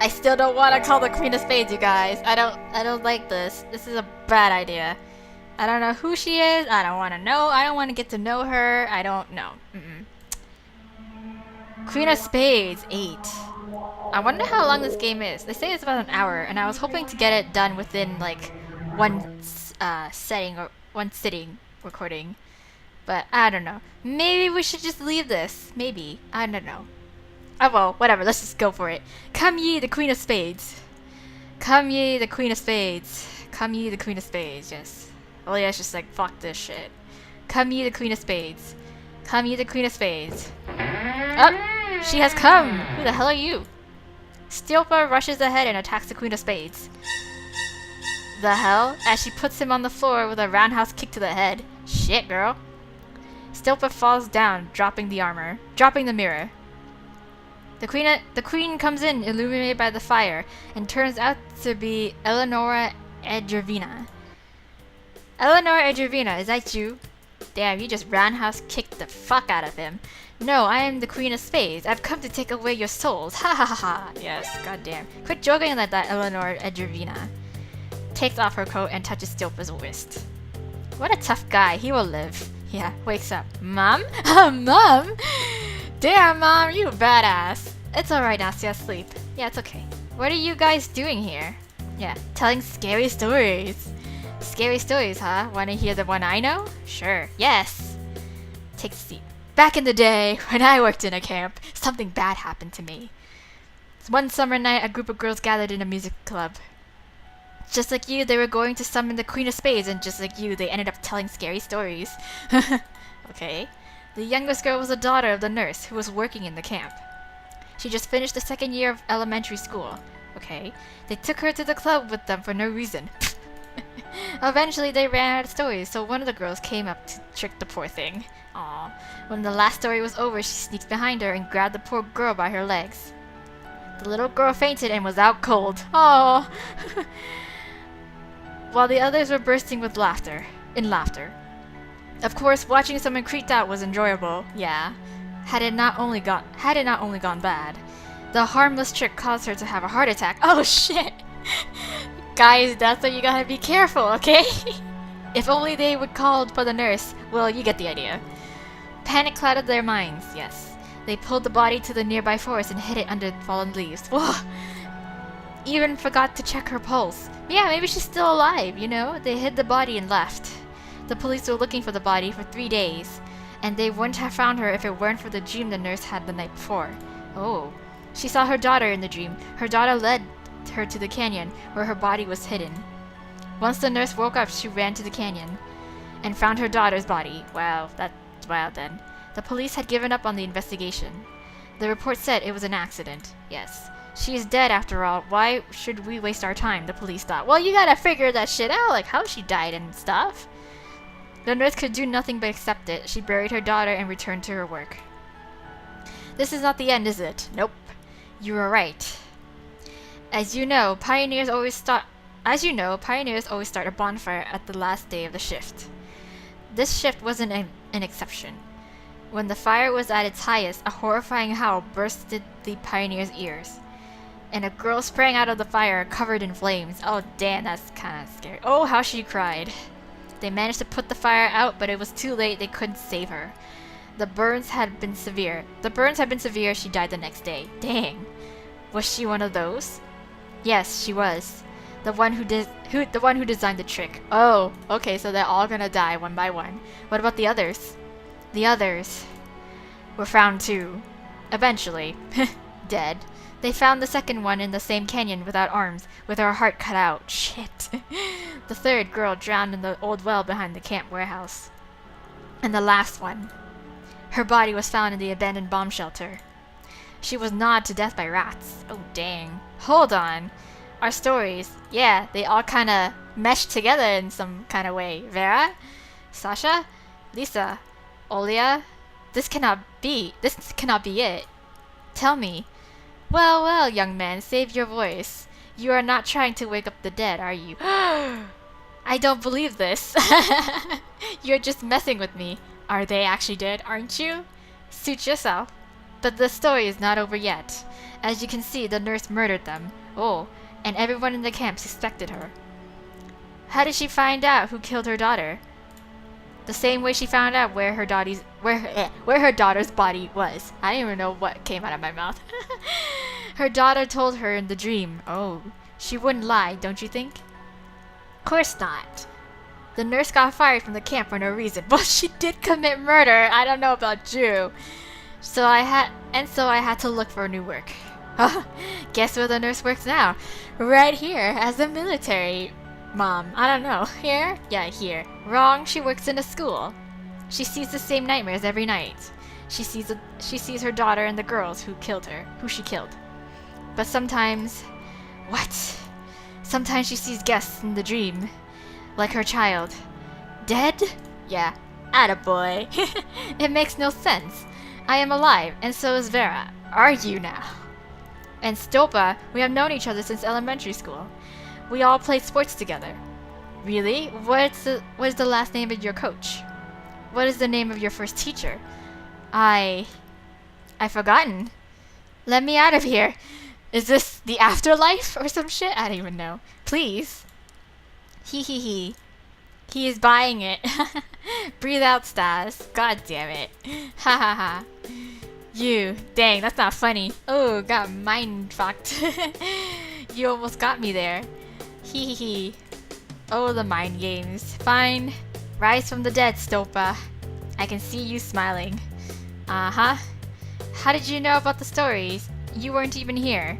I still don't want to call the Queen of Spades, you guys. I don't like this. This is a bad idea. I don't know who she is. I don't want to know. I don't want to get to know her. I don't know. Queen of Spades, 8. I wonder how long this game is. They say it's about an hour, and I was hoping to get it done within, like, one sitting recording. But, I don't know. Maybe we should just leave this. Maybe. I don't know. Oh well, whatever. Let's just go for it. Come ye, the Queen of Spades. Come ye, the Queen of Spades. Come ye, the Queen of Spades. Yes. Olia's just like, fuck this shit. Come ye, the Queen of Spades. Come ye, the Queen of Spades. Oh, she has come. Who the hell are you? Stilpa rushes ahead and attacks the Queen of Spades. The hell? As she puts him on the floor with a roundhouse kick to the head. Shit, girl. Stilpa falls down, dropping the mirror. The queen comes in, illuminated by the fire, and turns out to be Eleonora Edgervina. Eleanor Edrovina, is that you? Damn, you just roundhouse kicked the fuck out of him. No, I am the Queen of Spades. I've come to take away your souls. Ha ha ha ha. Yes, goddamn. Quit joking like that, Eleanor Edrovina. Takes off her coat and touches Stilpa's wrist. What a tough guy. He will live. Yeah, wakes up. Mom? Mom? Damn, Mom, you badass. It's alright now, stay asleep. Yeah, it's okay. What are you guys doing here? Yeah, telling scary stories. Scary stories, huh? Wanna hear the one I know? Sure. Yes. Take a seat. Back in the day, when I worked in a camp, something bad happened to me. One summer night, a group of girls gathered in a music club. Just like you, they were going to summon the Queen of Spades, and just like you, they ended up telling scary stories. Okay. The youngest girl was the daughter of the nurse who was working in the camp. She just finished the second year of elementary school. Okay. They took her to the club with them for no reason. Eventually, they ran out of stories, so one of the girls came up to trick the poor thing. Aww. When the last story was over, she sneaked behind her and grabbed the poor girl by her legs. The little girl fainted and was out cold. Aww. While the others were bursting with laughter. Of course, watching someone creeped out was enjoyable. Yeah. Had it not only gone bad, the harmless trick caused her to have a heart attack. Oh shit! Guys, that's why you gotta be careful, okay? If only they would called for the nurse. Well, you get the idea. Panic clouded their minds, yes. They pulled the body to the nearby forest and hid it under fallen leaves. Whoa! Even forgot to check her pulse. Yeah, maybe she's still alive, you know? They hid the body and left. The police were looking for the body for 3 days, and they wouldn't have found her if it weren't for the dream the nurse had the night before. Oh. She saw her daughter in the dream. Her daughter led her to the canyon, where her body was hidden. Once the nurse woke up, she ran to the canyon and found her daughter's body. Wow, that's wild then. The police had given up on the investigation. The report said it was an accident. Yes. She is dead after all. Why should we waste our time? The police thought. Well, you gotta figure that shit out, like how she died and stuff. The nurse could do nothing but accept it. She buried her daughter and returned to her work. This is not the end, is it? Nope. You were right. As you know, pioneers always start a bonfire at the last day of the shift. This shift wasn't an exception. When the fire was at its highest, a horrifying howl bursted the pioneers' ears. And a girl sprang out of the fire, covered in flames. Oh damn, that's kinda scary. Oh, how she cried. They managed to put the fire out, but it was too late. They couldn't save her. The burns had been severe. She died the next day. Dang. Was she one of those? Yes, she was. The one who designed the trick. Oh, okay, so they're all gonna die one by one. What about the others? The others were found too. Eventually. Dead. They found the second one in the same canyon without arms, with her heart cut out. Shit. The third girl drowned in the old well behind the camp warehouse. And the last one. Her body was found in the abandoned bomb shelter. She was gnawed to death by rats. Oh dang. Hold on. Our stories, yeah, they all kinda meshed together in some kind of way. Vera? Sasha? Lisa? Olia? This cannot be it. Tell me. Well, well, young man, save your voice. You are not trying to wake up the dead, are you? I don't believe this. You're just messing with me. Are they actually dead, aren't you? Suit yourself. But the story is not over yet. As you can see, the nurse murdered them. Oh, and everyone in the camp suspected her. How did she find out who killed her daughter? The same way she found out where her daughter's body was. I don't even know what came out of my mouth. Her daughter told her in the dream. Oh, she wouldn't lie, don't you think? Course not. The nurse got fired from the camp for no reason. Well, she did commit murder. I don't know about you. So I had to look for new work. Guess where the nurse works now? Right here, as a military mom. I don't know. Here? Yeah, here. Wrong, she works in a school. She sees the same nightmares every night. She sees her daughter and the girls who she killed. But sometimes... What? Sometimes she sees guests in the dream. Like her child. Dead? Yeah. Attaboy. It makes no sense. I am alive, and so is Vera. Are you now? And Stopa, we have known each other since elementary school. We all played sports together. Really? What is the last name of your coach? What is the name of your first teacher? I've forgotten. Let me out of here. Is this the afterlife or some shit? I don't even know. Please. Hee hee hee. He is buying it. Breathe out, Stas. God damn it. Ha ha ha. You. Dang, that's not funny. Oh, got mind fucked. You almost got me there. Hee hee hee. Oh, the mind games. Fine. Rise from the dead, Stopa. I can see you smiling. Uh-huh. How did you know about the stories? You weren't even here.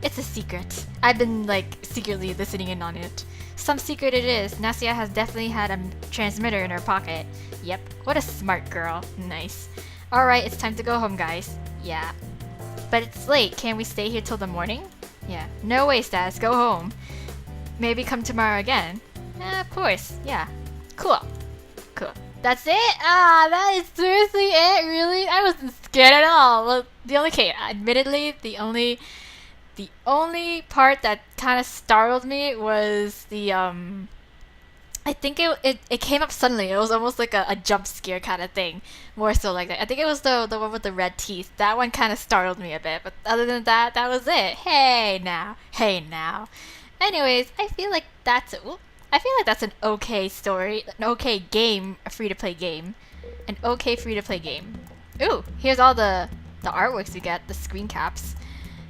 It's a secret. I've been, like, secretly listening in on it. Some secret it is. Nasia has definitely had a transmitter in her pocket. Yep. What a smart girl. Nice. Alright, it's time to go home, guys. Yeah. But it's late. Can't we stay here till the morning? Yeah. No way, Stas. Go home. Maybe come tomorrow again. Of course. Yeah. Cool. Cool. That's it? Ah, that is seriously it? Really? I wasn't scared at all. Well, admittedly, the only part that kind of startled me was the I think it came up suddenly. It was almost like a jump scare kind of thing, more so like that. I think it was the one with the red teeth. That one kind of startled me a bit, but other than that, that was it. Hey now. Anyways, I feel like that's an okay story, an okay game, a free-to-play game, an okay free-to-play game. Ooh, here's all the artworks we get, the screen caps.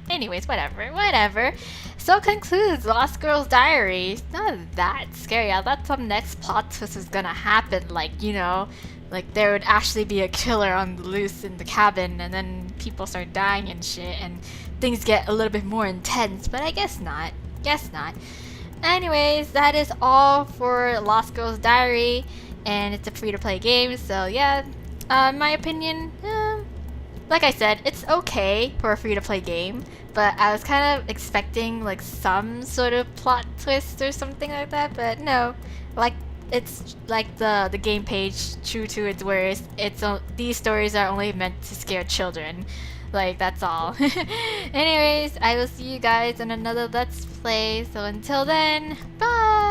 Anyways, whatever. So concludes Lost Girl's Diary. It's not that scary. I thought some next plot twist was gonna happen, like, you know, like there would actually be a killer on the loose in the cabin, and then people start dying and shit, and things get a little bit more intense, but I guess not. Anyways, that is all for Lost Girl's Diary, and it's a free-to-play game, so yeah, my opinion, like I said, it's okay for a free-to-play game, but I was kind of expecting like some sort of plot twist or something like that, but no, like it's like the game page, true to its words. These stories are only meant to scare children. Like, that's all. Anyways, I will see you guys in another Let's Play. So until then, bye!